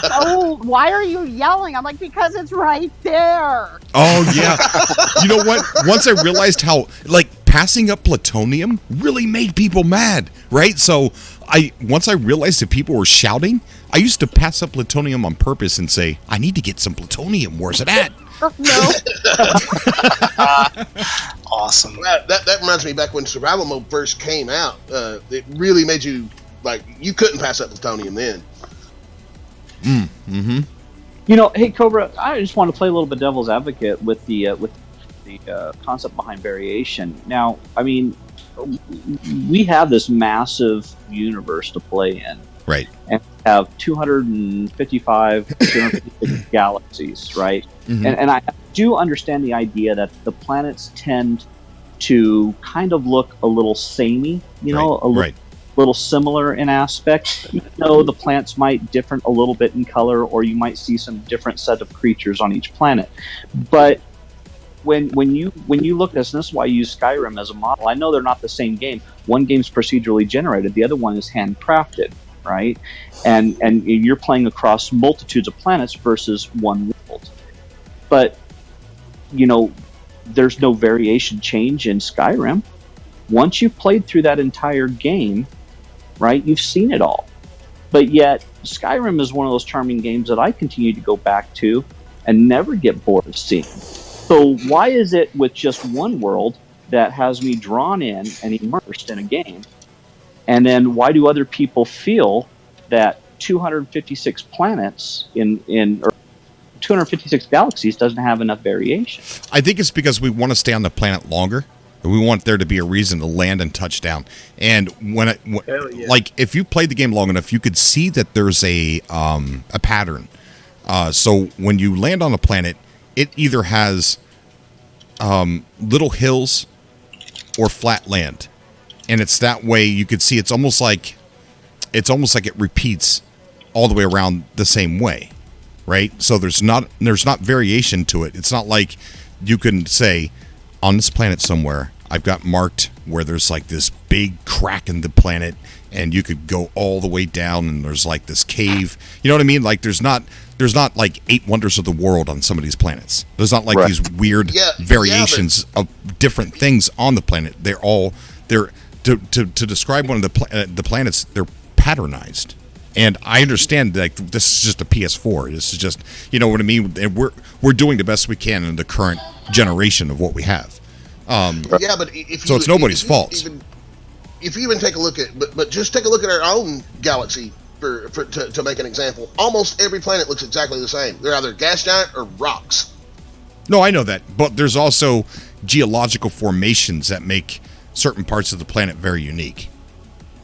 Oh, why are you yelling? I'm like, because it's right there. Oh, yeah. You know what? Once I realized how, passing up plutonium really made people mad, right? So once I realized that people were shouting, I used to pass up plutonium on purpose and say, I need to get some plutonium. Where's it at? No. Awesome. That reminds me back when survival mode first came out. It really made you, you couldn't pass up plutonium then. Mm-hmm. You know, hey, Cobra, I just want to play a little bit devil's advocate with the concept behind variation. Now, I mean, we have this massive universe to play in. Right. And we have 256 galaxies, right? Mm-hmm. And I do understand the idea that the planets tend to kind of look a little samey, little similar in aspect, even though the plants might differ a little bit in color, or you might see some different set of creatures on each planet. But when you look at this, and this is why I use Skyrim as a model, I know they're not the same game. One game's procedurally generated, the other one is handcrafted, right? And you're playing across multitudes of planets versus one world. But, there's no variation change in Skyrim. Once you've played through that entire game, right, you've seen it all. But yet, Skyrim is one of those charming games that I continue to go back to and never get bored of seeing. So why is it with just one world that has me drawn in and immersed in a game, and then why do other people feel that 256 planets or 256 galaxies doesn't have enough variation? I think it's because we want to stay on the planet longer. We want there to be a reason to land and touch down. And if you played the game long enough, you could see that there's a pattern. So when you land on a planet, it either has little hills or flat land, and it's that way. You could see it's almost like it repeats all the way around the same way, right? So there's not variation to it. It's not like you can say on this planet somewhere I've got marked where there's this big crack in the planet, and you could go all the way down, and there's this cave. You know what I mean? There's not 8 wonders of the world on some of these planets. There's not these weird variations of different things on the planet. They're to describe one of the planets, they're patternized. And I understand that this is just a PS4. This is just, you know what I mean? And we're doing the best we can in the current generation of what we have. But it's nobody's fault. If you even take a look at, but just take a look at our own galaxy to make an example. Almost every planet looks exactly the same. They're either gas giant or rocks. No, I know that, but there's also geological formations that make certain parts of the planet very unique.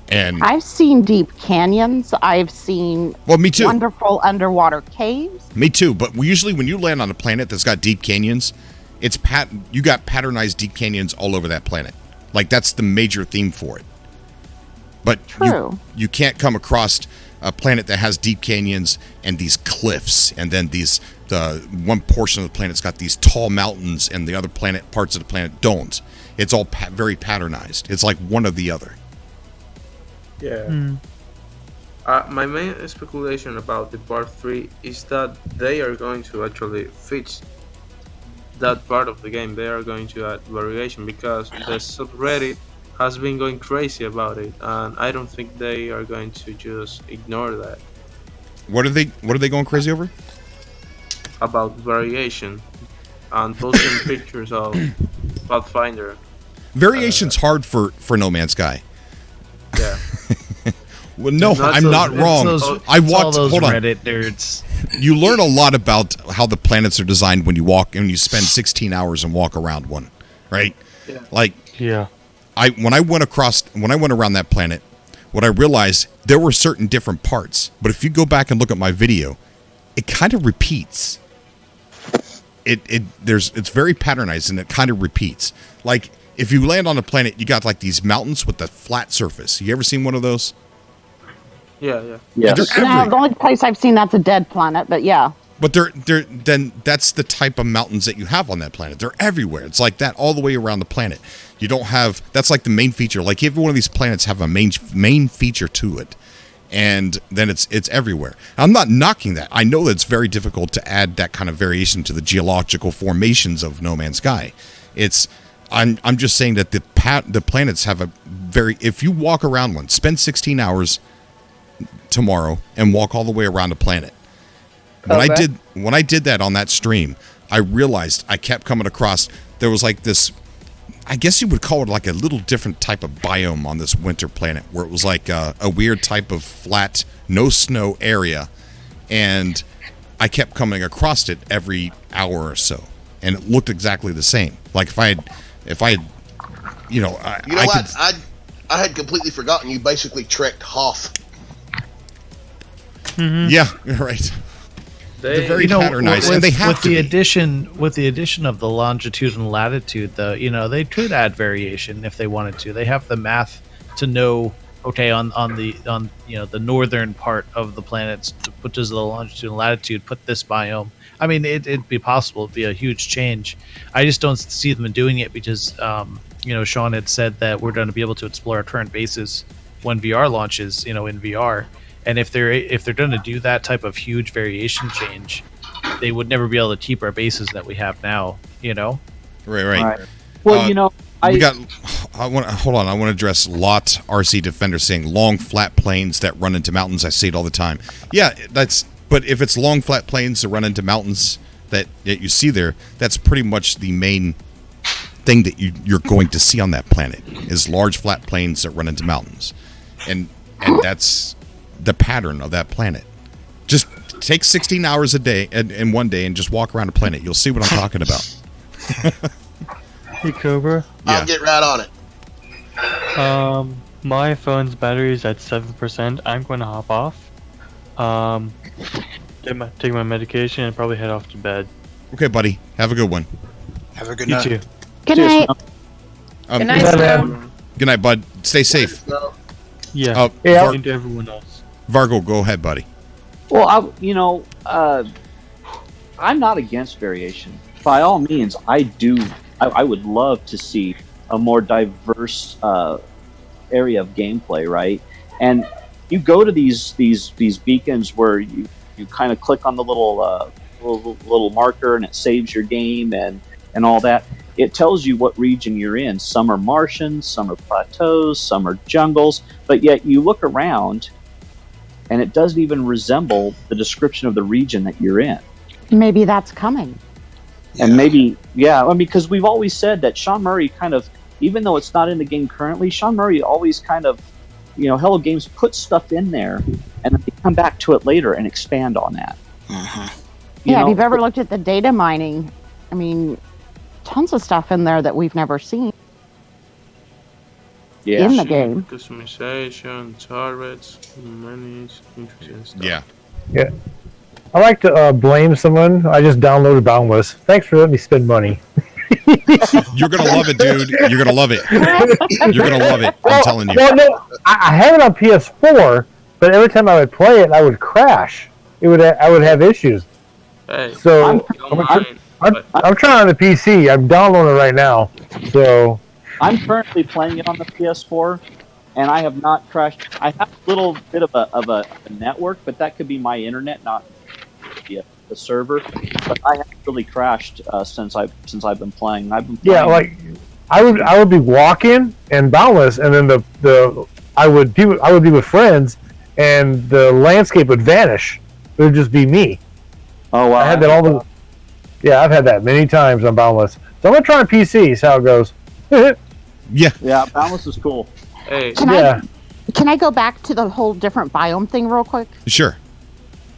And I've seen deep canyons. I've seen me too. Wonderful underwater caves. Me too. But usually, when you land on a planet that's got deep canyons, you got patternized deep canyons all over that planet. That's the major theme for it. But you can't come across a planet that has deep canyons and these cliffs, and then the one portion of the planet's got these tall mountains, and the other parts of the planet don't. It's all very patternized. It's like one or the other. Yeah. My main speculation about the part 3 is that they are going to actually fix that part of the game. They are going to add variation, because the subreddit has been going crazy about it, and I don't think they are going to just ignore that. What are they going crazy over? About variation and posting pictures of Pathfinder. Variation's hard for No Man's Sky. Yeah. Well, no, I'm not wrong. I watched all those Reddit nerds. You learn a lot about how the planets are designed when you walk, and you spend 16 hours and walk around one, right? Yeah. When I went around that planet, what I realized, there were certain different parts, but if you go back and look at my video, it kind of repeats. It's very patternized and it kind of repeats. Like if you land on a planet, you got like these mountains with the flat surface. You ever seen one of those? Yeah. They're No, the only place I've seen that's a dead planet, but yeah. But then that's the type of mountains that you have on that planet. They're everywhere. It's like that all the way around the planet. You don't have, that's like the main feature. Like every one of these planets have a main feature to it. And then it's everywhere. I'm not knocking that. I know that it's very difficult to add that kind of variation to the geological formations of No Man's Sky. I'm just saying that the planets have a very, if you walk around one, spend 16 hours tomorrow and walk all the way around a planet. When I did that on that stream, I realized I kept coming across, there was like this, I guess you would call it like a little different type of biome on this winter planet, where it was like a weird type of flat, no snow area, and I kept coming across it every hour or so, and it looked exactly the same. Like if I had, I had completely forgotten you basically trekked Hoth. Mm-hmm. Yeah, you're right. They're very patternized, and they have to be. With the addition of the longitude and latitude, though, they could add variation if they wanted to. They have the math to know, okay, on the northern part of the planets, which is the longitude and latitude, put this biome. I mean, it'd be possible. It'd be a huge change. I just don't see them doing it because, Sean had said that we're going to be able to explore our current bases when VR launches, in VR. And if they're going to do that type of huge variation change, they would never be able to keep our bases that we have now. Right. Well, I want to address Lot RC Defender saying long flat plains that run into mountains. I see it all the time. Yeah, but if it's long flat plains that run into mountains that you see there, that's pretty much the main thing that you're going to see on that planet is large flat plains that run into mountains, and that's the pattern of that planet. Just take 16 hours a day in one day and just walk around a planet. You'll see what I'm talking about. Hey, Cobra. I'll get right on it. My phone's battery is at 7%. I'm going to hop off. Take my medication and probably head off to bed. Okay, buddy. Have a good one. Have a good You night. too. Good night. Good night, Snow. Good night, bud. Stay safe. Yeah. Yeah. And to everyone else. Vargo, go ahead, buddy. Well, I'm not against variation. By all means, I would love to see a more diverse area of gameplay, right? And you go to these beacons where you kind of click on the little marker and it saves your game and all that. It tells you what region you're in. Some are Martians, some are plateaus, some are jungles, but yet you look around and it doesn't even resemble the description of the region that you're in. Maybe that's coming. And maybe, because we've always said that Sean Murray kind of, even though it's not in the game currently, Sean Murray always kind of, Hello Games puts stuff in there and then they come back to it later and expand on that. If you've ever looked at the data mining, I mean, tons of stuff in there that we've never seen in the game. Customization, targets, minis, interesting stuff. Yeah. I like to blame someone. I just downloaded Boundless. Thanks for letting me spend money. You're going to love it, dude. You're going to love it. You're going to love it. I'm telling you. Well, no, I have it on PS4, but every time I would play it, I would crash. I would have issues. Hey, So I'm I'm trying on the PC. I'm downloading it right now. So I'm currently playing it on the PS4, and I have not crashed. I have a little bit of a network, but that could be my internet, not the server. But I haven't really crashed since I've been playing. yeah, like I would be walking and Boundless, and then I would be with friends, and the landscape would vanish. It would just be me. Oh wow! I had that I've had that many times on Boundless. So I'm gonna try on PC. See how it goes. Yeah, Boundless is cool. Hey, Can I go back to the whole different biome thing real quick? Sure.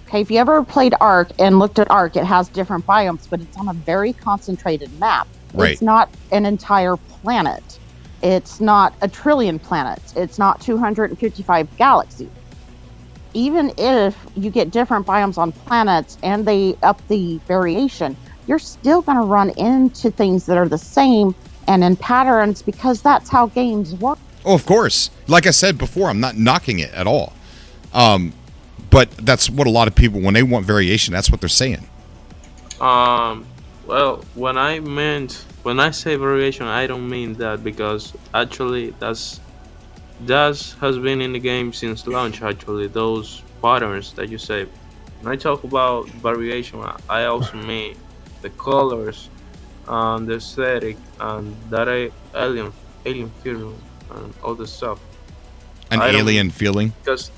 Okay, if you ever played Ark and looked at Ark, it has different biomes, but it's on a very concentrated map. Right. It's not an entire planet. It's not a trillion planets. It's not 255 galaxies. Even if you get different biomes on planets and they up the variation, you're still going to run into things that are the same and in patterns, because that's how games work. Oh, of course. Like I said before, I'm not knocking it at all. But that's what a lot of people, when they want variation, that's what they're saying. Well, when I say variation, I don't mean that, because actually that has been in the game since launch. Actually, those patterns that you say. When I talk about variation, I also mean the colors, the aesthetic, and that alien feeling, and all the stuff. An alien feeling. Because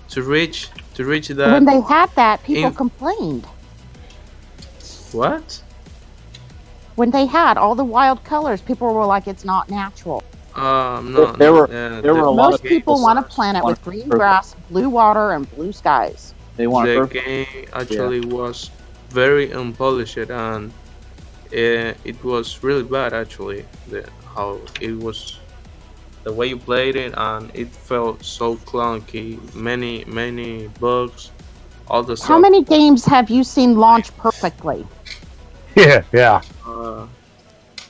to reach that. When they had that, people complained. What? When they had all the wild colors, people were like, "It's not natural." No. There were a lot Most of people want a planet with green grass, blue water, and blue skies. They want the game actually was very unpolished, and it was really bad actually. How it was, the way you played it, and it felt so clunky. Many bugs, all the stuff. How many games have you seen launch perfectly? Yeah.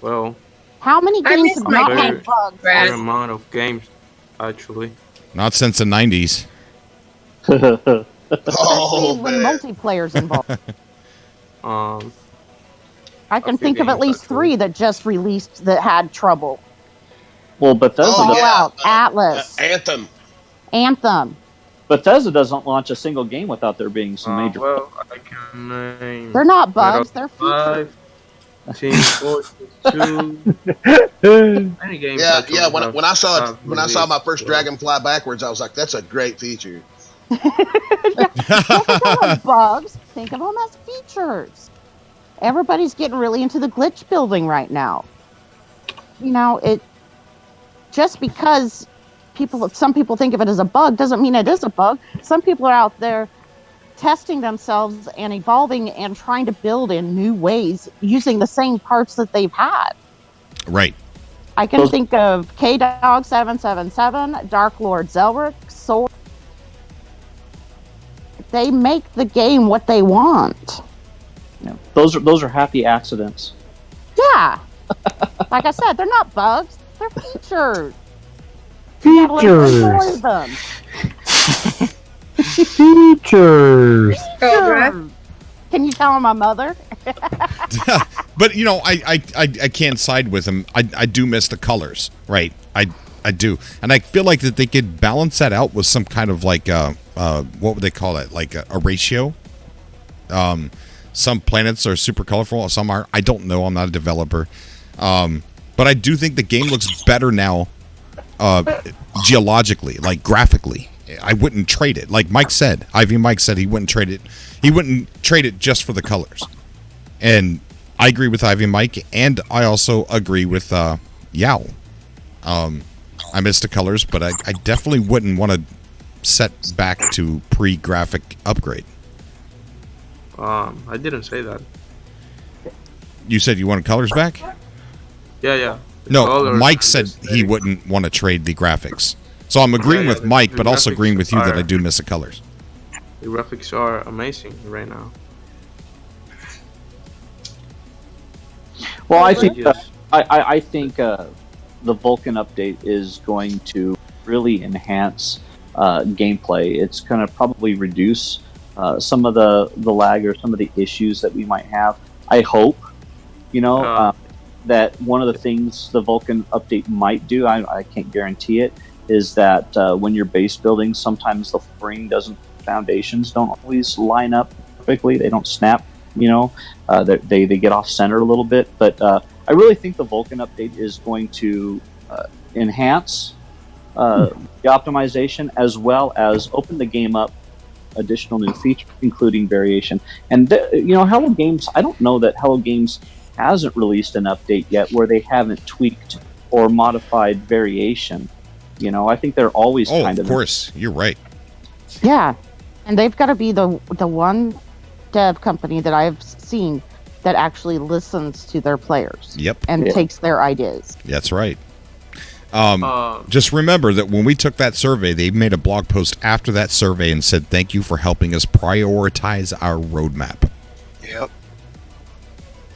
Well, how many games have not very, had bugs? very amount of games, actually. Not since the 90s. Especially when multiplayer's involved. I can think of at least 3 that just released that had trouble. Well, Bethesda. Fallout, Atlas, Anthem. Bethesda doesn't launch a single game without there being some major. Well, I can name. They're not bugs. They're features. Team Fortress 2. Many games. Yeah. When I saw my first dragon fly backwards, I was like, "That's a great feature." Don't think of them as bugs. Think of them as features. Everybody's getting really into the glitch building right now. You know, it just because some people think of it as a bug doesn't mean it is a bug. Some people are out there testing themselves and evolving and trying to build in new ways using the same parts that they've had. Right. I can think of K-Dog 777, Dark Lord Zelric, Sword. They make the game what they want. Yeah. Those are happy accidents. Yeah. Like I said, they're not bugs. They're features. Features. Them. Features. Can you tell my mother? But you know, I can't side with him. I do miss the colors, right? I do, and I feel like that they could balance that out with some kind of like what would they call it? Like a ratio. Some planets are super colorful, some aren't. I don't know. I'm not a developer, but I do think the game looks better now, geologically, like graphically. I wouldn't trade it. Like Mike said, Ivy Mike said he wouldn't trade it. He wouldn't trade it just for the colors. And I agree with Ivy Mike, and I also agree with Yao. I miss the colors, but I definitely wouldn't want to set back to pre-graphic upgrade. I didn't say that. You said you wanted colors back? Yeah. No, Mike said he wouldn't want to trade the graphics. So I'm agreeing with Mike, but also agreeing with you that I do miss the colors. The graphics are amazing right now. Well, I think I think the Vulcan update is going to really enhance gameplay. It's going to probably reduce some of the lag or some of the issues that we might have. I hope, that one of the things the Vulcan update might do, I can't guarantee it, is that when you're base building, sometimes the foundations don't always line up perfectly. They don't snap, they get off center a little bit. But I really think the Vulcan update is going to enhance the optimization as well as open the game up additional new features, including variation. And Hello Games, I don't know that Hello Games hasn't released an update yet where they haven't tweaked or modified variation. I think they're always kind of. Of course, you're right. Yeah, and they've got to be the one dev company that I've seen that actually listens to their players. Yep. And takes their ideas. That's right. Just remember that when we took that survey, they made a blog post after that survey and said, thank you for helping us prioritize our roadmap. Yep.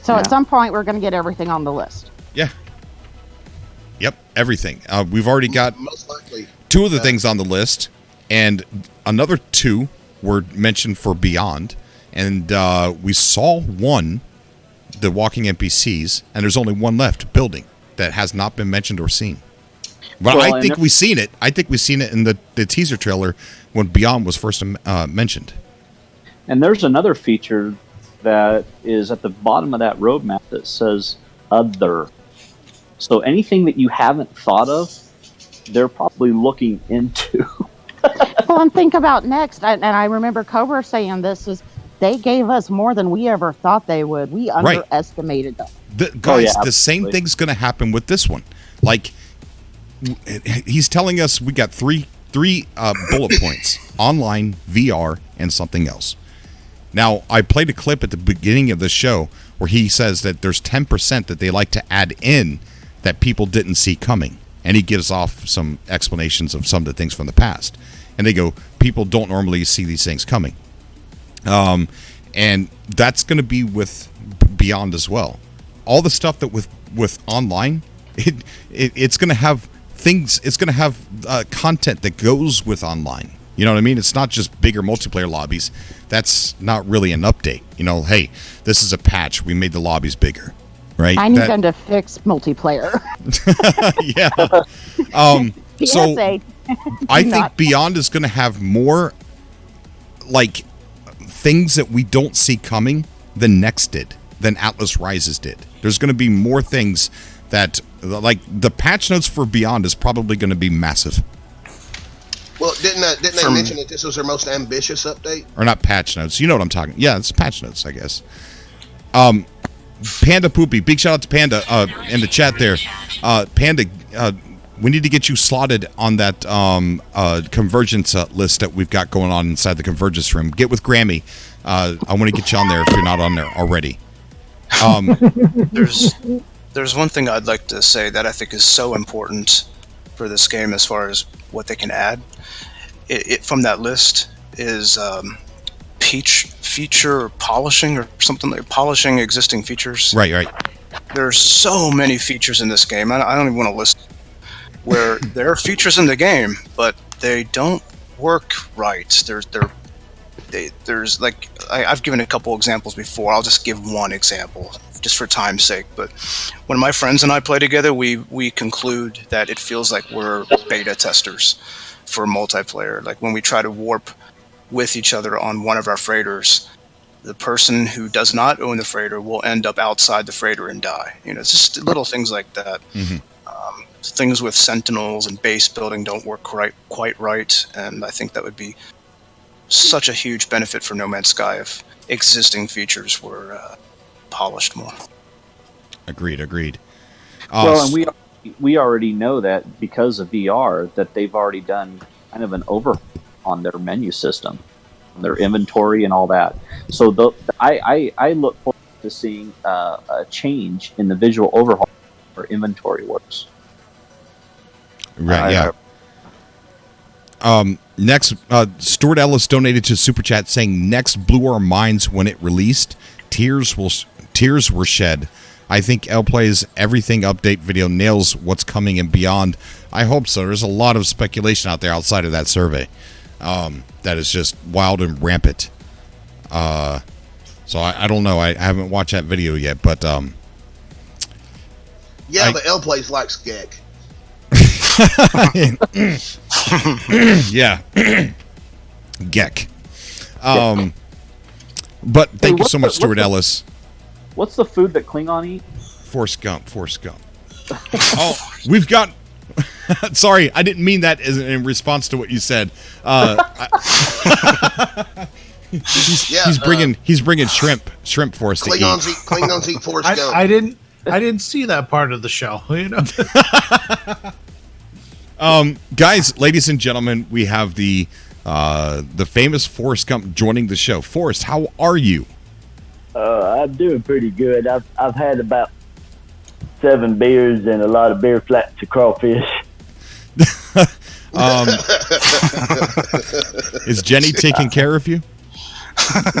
So at some point, we're going to get everything on the list. Yeah. Yep, everything. We've already got Most likely. 2 of the things on the list, and another 2 were mentioned for Beyond. And we saw one, the walking NPCs, and there's only one left, building, that has not been mentioned or seen. But Well, I think we've seen it. I think we've seen it in the teaser trailer when Beyond was first mentioned. And there's another feature that is at the bottom of that roadmap that says other. So anything that you haven't thought of, they're probably looking into. Well, and think about next. And I remember Cobra saying this is they gave us more than we ever thought they would. We underestimated them. Guys, the same thing's going to happen with this one. Like, he's telling us we got three bullet points: online, VR, and something else. Now, I played a clip at the beginning of the show where he says that there's 10% that they like to add in that people didn't see coming. And he gives off some explanations of some of the things from the past. And they go, people don't normally see these things coming. And that's going to be with Beyond as well. All the stuff that with online, it's going to have things. It's going to have content that goes with online. You know what I mean? It's not just bigger multiplayer lobbies. That's not really an update. You know, hey, this is a patch. We made the lobbies bigger, right? I need them to fix multiplayer. Yeah. So I think Beyond is going to have more like things that we don't see coming than Next did, than Atlas Rises did. There's going to be more things that, like, the patch notes for Beyond is probably going to be massive. Well, didn't they mention that this was their most ambitious update? Or not patch notes. You know what I'm talking. Yeah, it's patch notes, I guess. Panda Poopy, big shout out to Panda in the chat there. Panda, we need to get you slotted on that Convergence list that we've got going on inside the Convergence room. Get with Grammy. I want to get you on there if you're not on there already. There's one thing I'd like to say that I think is so important for this game as far as what they can add. It from that list is feature polishing or something like polishing existing features. Right. There's so many features in this game. I don't even want to list where there are features in the game, but they don't work right. There's like I've given a couple examples before. I'll just give one example just for time's sake. But when my friends and I play together, we conclude that it feels like we're beta testers for multiplayer. Like when we try to warp with each other on one of our freighters, the person who does not own the freighter will end up outside the freighter and die. You know, it's just little things like that. Mm-hmm. Things with sentinels and base building don't work quite right, and I think that would be such a huge benefit for No Man's Sky if existing features were polished more. Agreed. Well, and we already know that because of VR that they've already done kind of an overhaul on their menu system, their inventory and all that. So I look forward to seeing a change in the visual overhaul for inventory works. Right, yeah. Next, Stuart Ellis donated to Super Chat saying, "Next blew our minds when it released. Tears were shed. I think L-Play's Everything Update video nails what's coming and beyond. I hope so. There's a lot of speculation out there outside of that survey that is just wild and rampant. So I don't know. I haven't watched that video yet, but but L-Plays likes Gek. Yeah. Gek. But thank you so much, Stuart Ellis. What's the food that Klingon eat? Forrest Gump. Oh, we've got... Sorry, I didn't mean that in response to what you said. He's bringing shrimp for us to eat. Klingons eat Forrest Gump. I didn't see that part of the show. You know. Guys, ladies and gentlemen, we have the famous Forrest Gump joining the show. Forrest, how are you? I'm doing pretty good. I've had about 7 beers and a lot of beer flats of crawfish. Is Jenny taking care of you?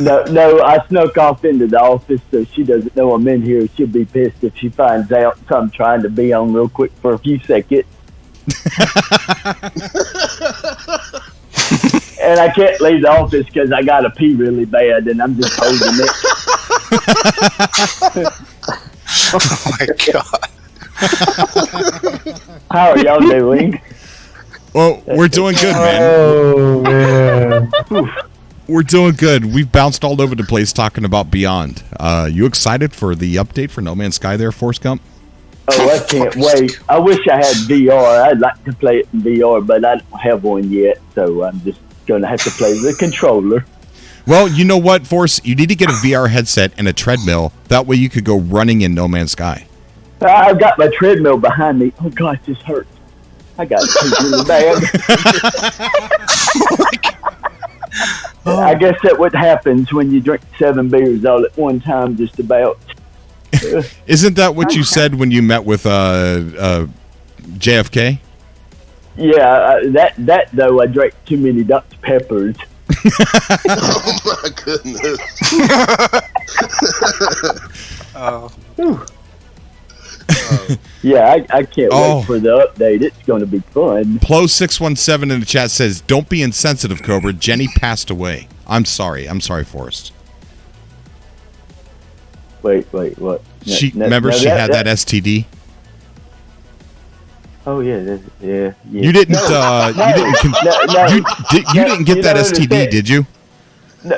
No, I snuck off into the office so she doesn't know I'm in here. She'll be pissed if she finds out, so I'm trying to be on real quick for a few seconds. And I can't leave the office because I got to pee really bad, and I'm just holding it. Oh my god. How are y'all doing? Well, we're doing good, man. Oh man. We're doing good. We've bounced all over the place talking about Beyond. You excited for the update for No Man's Sky there, Forrest Gump? Oh, I can't wait. I wish I had VR. I'd like to play it in VR, but I don't have one yet, so I'm just going to have to play the controller. Well, you know what, Forrest? You need to get a VR headset and a treadmill. That way you could go running in No Man's Sky. I've got my treadmill behind me. Oh, gosh, this hurts. I got it really bad. I guess that's what happens when you drink 7 beers all at one time, just about. Isn't that what you said when you met with JFK? Yeah, that though, I drank too many Dr. Peppers. Oh my goodness. Yeah, I can't wait for the update. It's going to be fun. Plo617 in the chat says, "Don't be insensitive, Cobra. Jenny passed away." I'm sorry, Forrest. Wait, what? Remember she had that STD? Oh yeah. You didn't. You didn't get that STD, did you?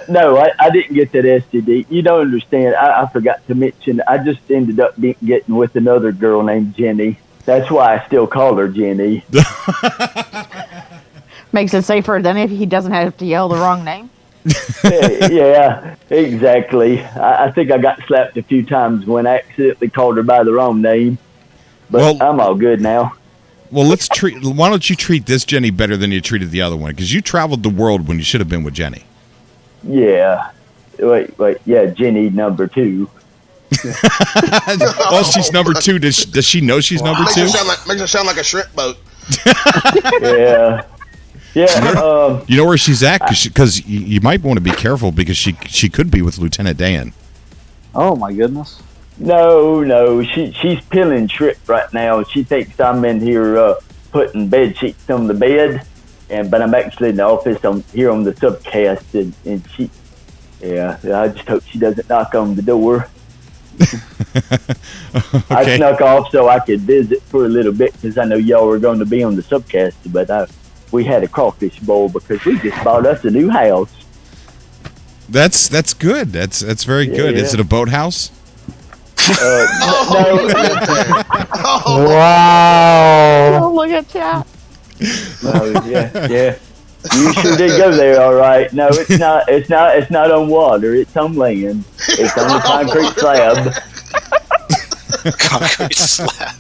No, I didn't get that STD. You don't understand. I forgot to mention. I just ended up getting with another girl named Jenny. That's why I still call her Jenny. Makes it safer than if he doesn't have to yell the wrong name. Yeah, exactly. I think I got slapped a few times when I accidentally called her by the wrong name. But I'm all good now. Well, why don't you treat this Jenny better than you treated the other one? Because you traveled the world when you should have been with Jenny. Yeah. Wait. Yeah, Jenny number 2. Well, she's number 2. Does she know she's number 2? Makes her sound like a shrimp boat. Yeah. Yeah. You know where she's at? Because you might want to be careful because she could be with Lieutenant Dan. Oh my goodness. No. She's peeling shrimp right now. She thinks I'm in here putting bed sheets on the bed, but I'm actually in the office. I'm here on the SUBCAST, and she. Yeah, I just hope she doesn't knock on the door. Okay. I snuck off so I could visit for a little bit because I know y'all were going to be on the SUBCAST, but we had a crawfish bowl because we just bought us a new house. That's good. That's very good. Yeah. Is it a boathouse? No. Wow. Oh, look at that. Oh, yeah. You sure did go there, all right. No, it's not. It's not on water. It's on land. It's on a concrete slab. Concrete slab.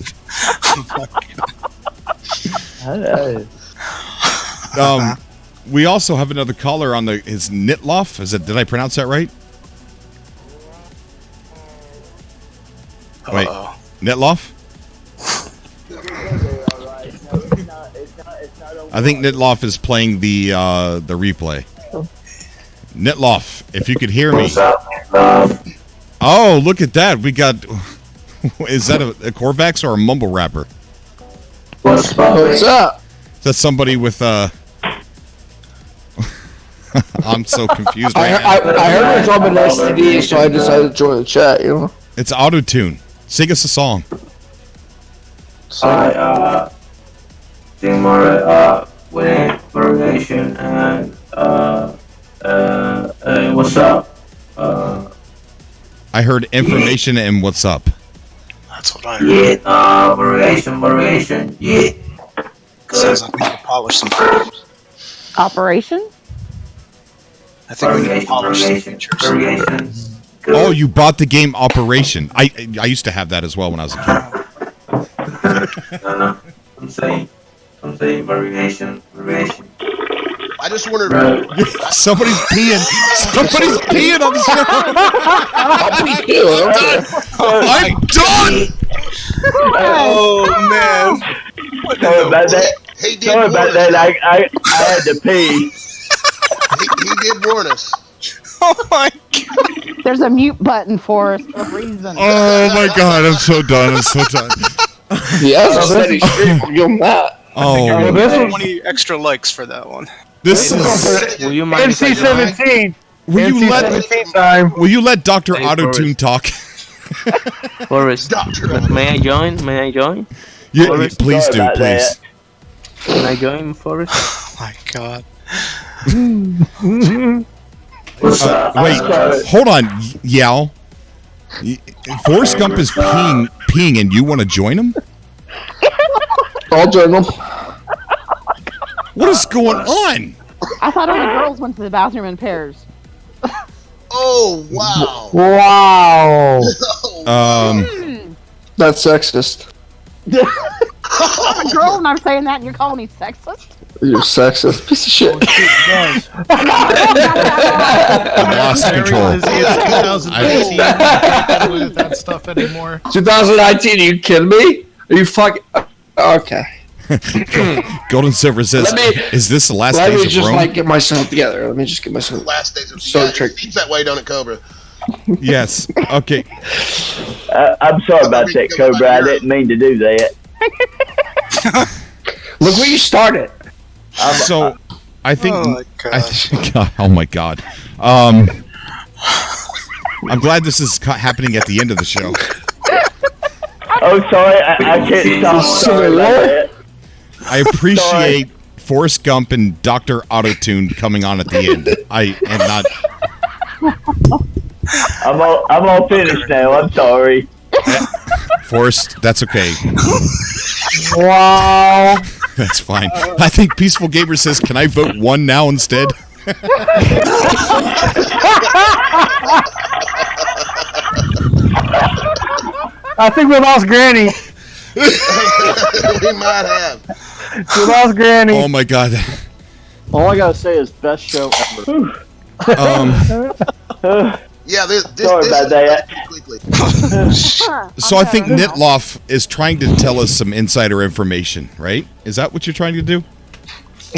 Oh my God. We also have another caller on his Nitloff. Did I pronounce that right? Wait, Nitloff? I think Nitloff is playing the replay. Nitloff, if you could hear me. Oh, look at that. We got... Is that a Corvax or a mumble rapper? What's up? Is that somebody with... I'm so confused right now. I heard it was on an STD, so I decided to join the chat, you know? It's auto-tune. Sing us a song. I sing more with information and what's up? I heard information and what's up. That's what I heard. Yeah, variation, yeah. Sounds like we need to polish some features. Operation? I think we need to polish some features. Oh, you bought the game Operation. I used to have that as well when I was a kid. No. I'm saying variation. I just wondered. Somebody's peeing. Somebody's peeing on the show. I'm done. Oh man! Sorry about that. He did Sorry warn about us, that. though. I had to pee. He did warn us. Oh my god. There's a mute button for us for a reason. Oh my god, I'm so done. I'm so done. Yeah, that's a steady stream. I'll give him that. Oh, this was 20 extra likes for that one. this is. Will you mind if I join? NC-17. Will you let NC-17 time. Will you let Dr. Hey, Autotune talk? Forrest, may I join? May I join? Yeah, Forrest? please do, Sorry about please. Can I join, Forrest? Oh my god. What's up? Wait, hold on, Yao. Forrest Gump is peeing, and you want to join him? I'll join them. What is going on? I thought all the girls went to the bathroom in pairs. Oh, wow. Wow. That's sexist. I'm a girl and I'm saying that and you're calling me sexist? You're sexist. Piece of shit. I lost control. It's 2019. You can't get away with that stuff anymore. 2019, are you kidding me? Are you fucking... Okay. Gold and Silver says, "Is this the last Let days me of just Rome?" get myself together. Let me just get myself... Last days of So yeah, trick. it seems that way, don't it, Cobra? Yes. Okay. I'm sorry about that, Cobra. I didn't mean to do that. Look where you started. So, I think. Oh my gosh. Oh my god. I'm glad this is happening at the end of the show. Oh, sorry. I can't stop. Sorry about that. I appreciate Forrest Gump and Dr. Autotune coming on at the end. I am not. I'm all finished now. I'm sorry. Forrest, that's okay. Wow. That's fine. I think Peaceful Gamer says, "Can I vote one now instead?" I think we lost Granny. We might have. We lost Granny. Oh my god. All I gotta say is best show ever. Yeah, this Sorry about that. quickly. So I think Nitloff is trying to tell us some insider information, right? Is that what you're trying to do?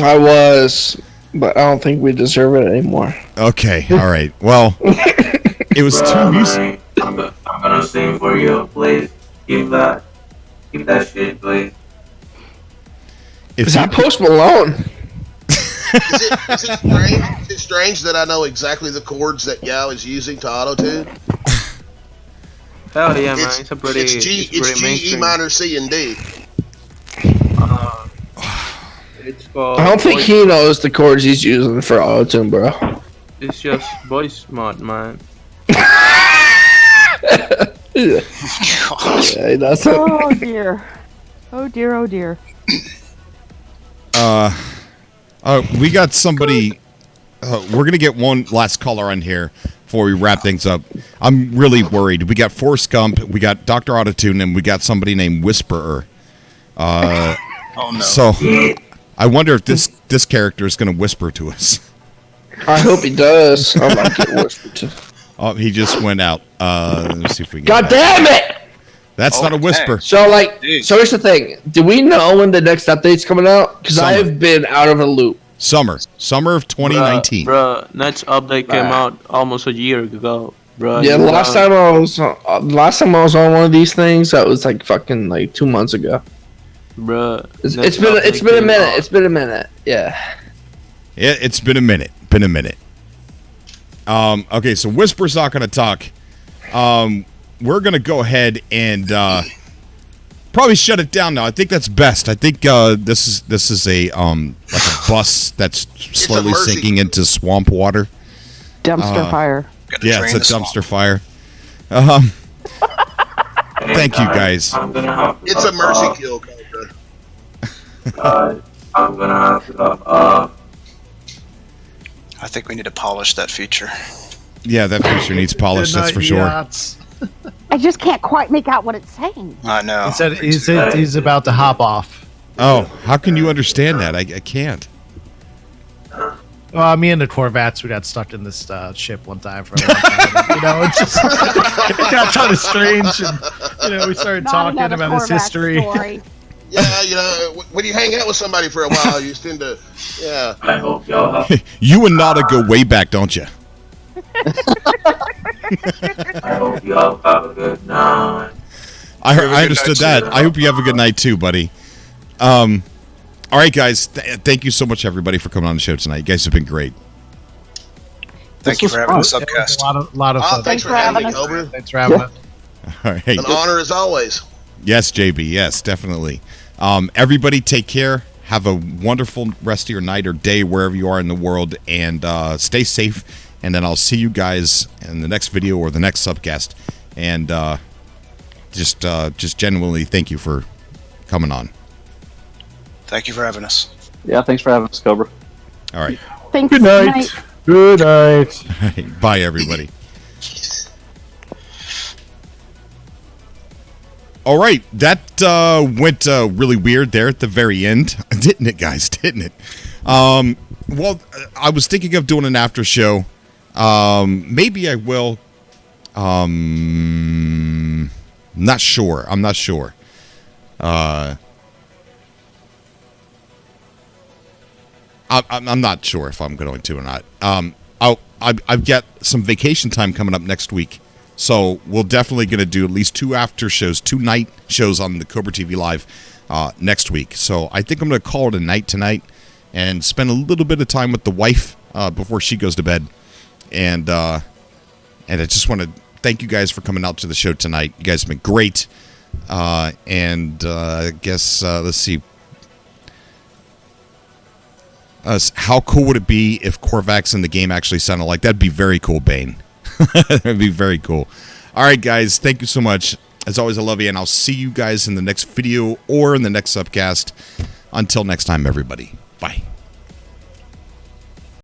I was, but I don't think we deserve it anymore. Okay, all right. Well, it was Bro, too music. man, I'm gonna sing for you, please. Keep that shit, please. Is that Post Malone? Is it strange that I know exactly the chords that Yao is using to auto-tune? Hell yeah, man. It's a pretty. It's G, it's G, E mainstream. minor, C, and D. It's called. I don't think he knows the chords he's using for auto-tune, bro. It's just voice mod, man. Yeah, that's it. Oh dear. Oh dear, oh dear. We got somebody. We're gonna get one last caller on here before we wrap things up. I'm really worried. We got Forrest Gump, we got Dr. Autotune, and we got somebody named Whisperer. Oh no. So I wonder if this character is gonna whisper to us. I hope he does. I might get whispered to. Oh, he just went out. Let's see if we can. God damn it! That's not a whisper. So, like, Dude. so here's the thing. Do we know when the next update's coming out? Because I Summer. have been out of a loop. Summer of 2019. Bro, next update came out almost a year ago, bro. Yeah, the last time I was on one of these things, that was like fucking like 2 months ago. Bro, It's been a minute. It's been a minute. Yeah. Yeah, it's been a minute. Okay, so Whisper's not going to talk. We're going to go ahead and probably shut it down now. I think that's best. I think this is a like a bus that's slowly sinking into swamp water. Dumpster fire. Yeah, it's a dumpster fire. Thank you, guys. I'm gonna have to It's a mercy kill, Cobra. I'm gonna have to I think we need to polish that feature. Yeah, that feature needs polish. That's for sure. I just can't quite make out what it's saying. I know. He said he's about to hop off. Oh, how can you understand that? I can't. Well, me and the Corvettes, we got stuck in this ship one time for a long time. You know, it just it got kind of strange, and we started Not talking another about his Corvette history. story. Yeah, you know, when you hang out with somebody for a while, you tend to, yeah. I hope y'all have, You and Nada go way back, don't you? I hope y'all have a good night. I understood that. I hope you have a good night too, buddy. All right, guys. Thank you so much, everybody, for coming on the show tonight. You guys have been great. Thank you for having us, SUBCAST. A lot of fun. Thanks for having me, Cobra. Thanks for having us. All right. An honor as always. Yes, JB. Yes, definitely. Everybody, take care. Have a wonderful rest of your night or day wherever you are in the world, and stay safe. And then I'll see you guys in the next video or the next SUBCAST. And just genuinely thank you for coming on. Thank you for having us. Yeah, thanks for having us, Cobra. All right. Thanks. Good night. Good night. All right. Bye, everybody. All right, that went really weird there at the very end, didn't it, guys? Didn't it? Well, I was thinking of doing an after show. Maybe I will. Not sure. I'm not sure. I'm not sure if I'm going to or not. I've got some vacation time coming up next week. So we're definitely going to do at least 2 after shows, 2 night shows on the Cobra TV Live next week. So I think I'm going to call it a night tonight and spend a little bit of time with the wife before she goes to bed. And I just want to thank you guys for coming out to the show tonight. You guys have been great. I guess, let's see. How cool would it be if Korvax in the game actually sounded like? That'd be very cool, Bane. That'd be very cool. All right, guys. Thank you so much. As always, I love you, and I'll see you guys in the next video or in the next SUBCAST. Until next time, everybody. Bye.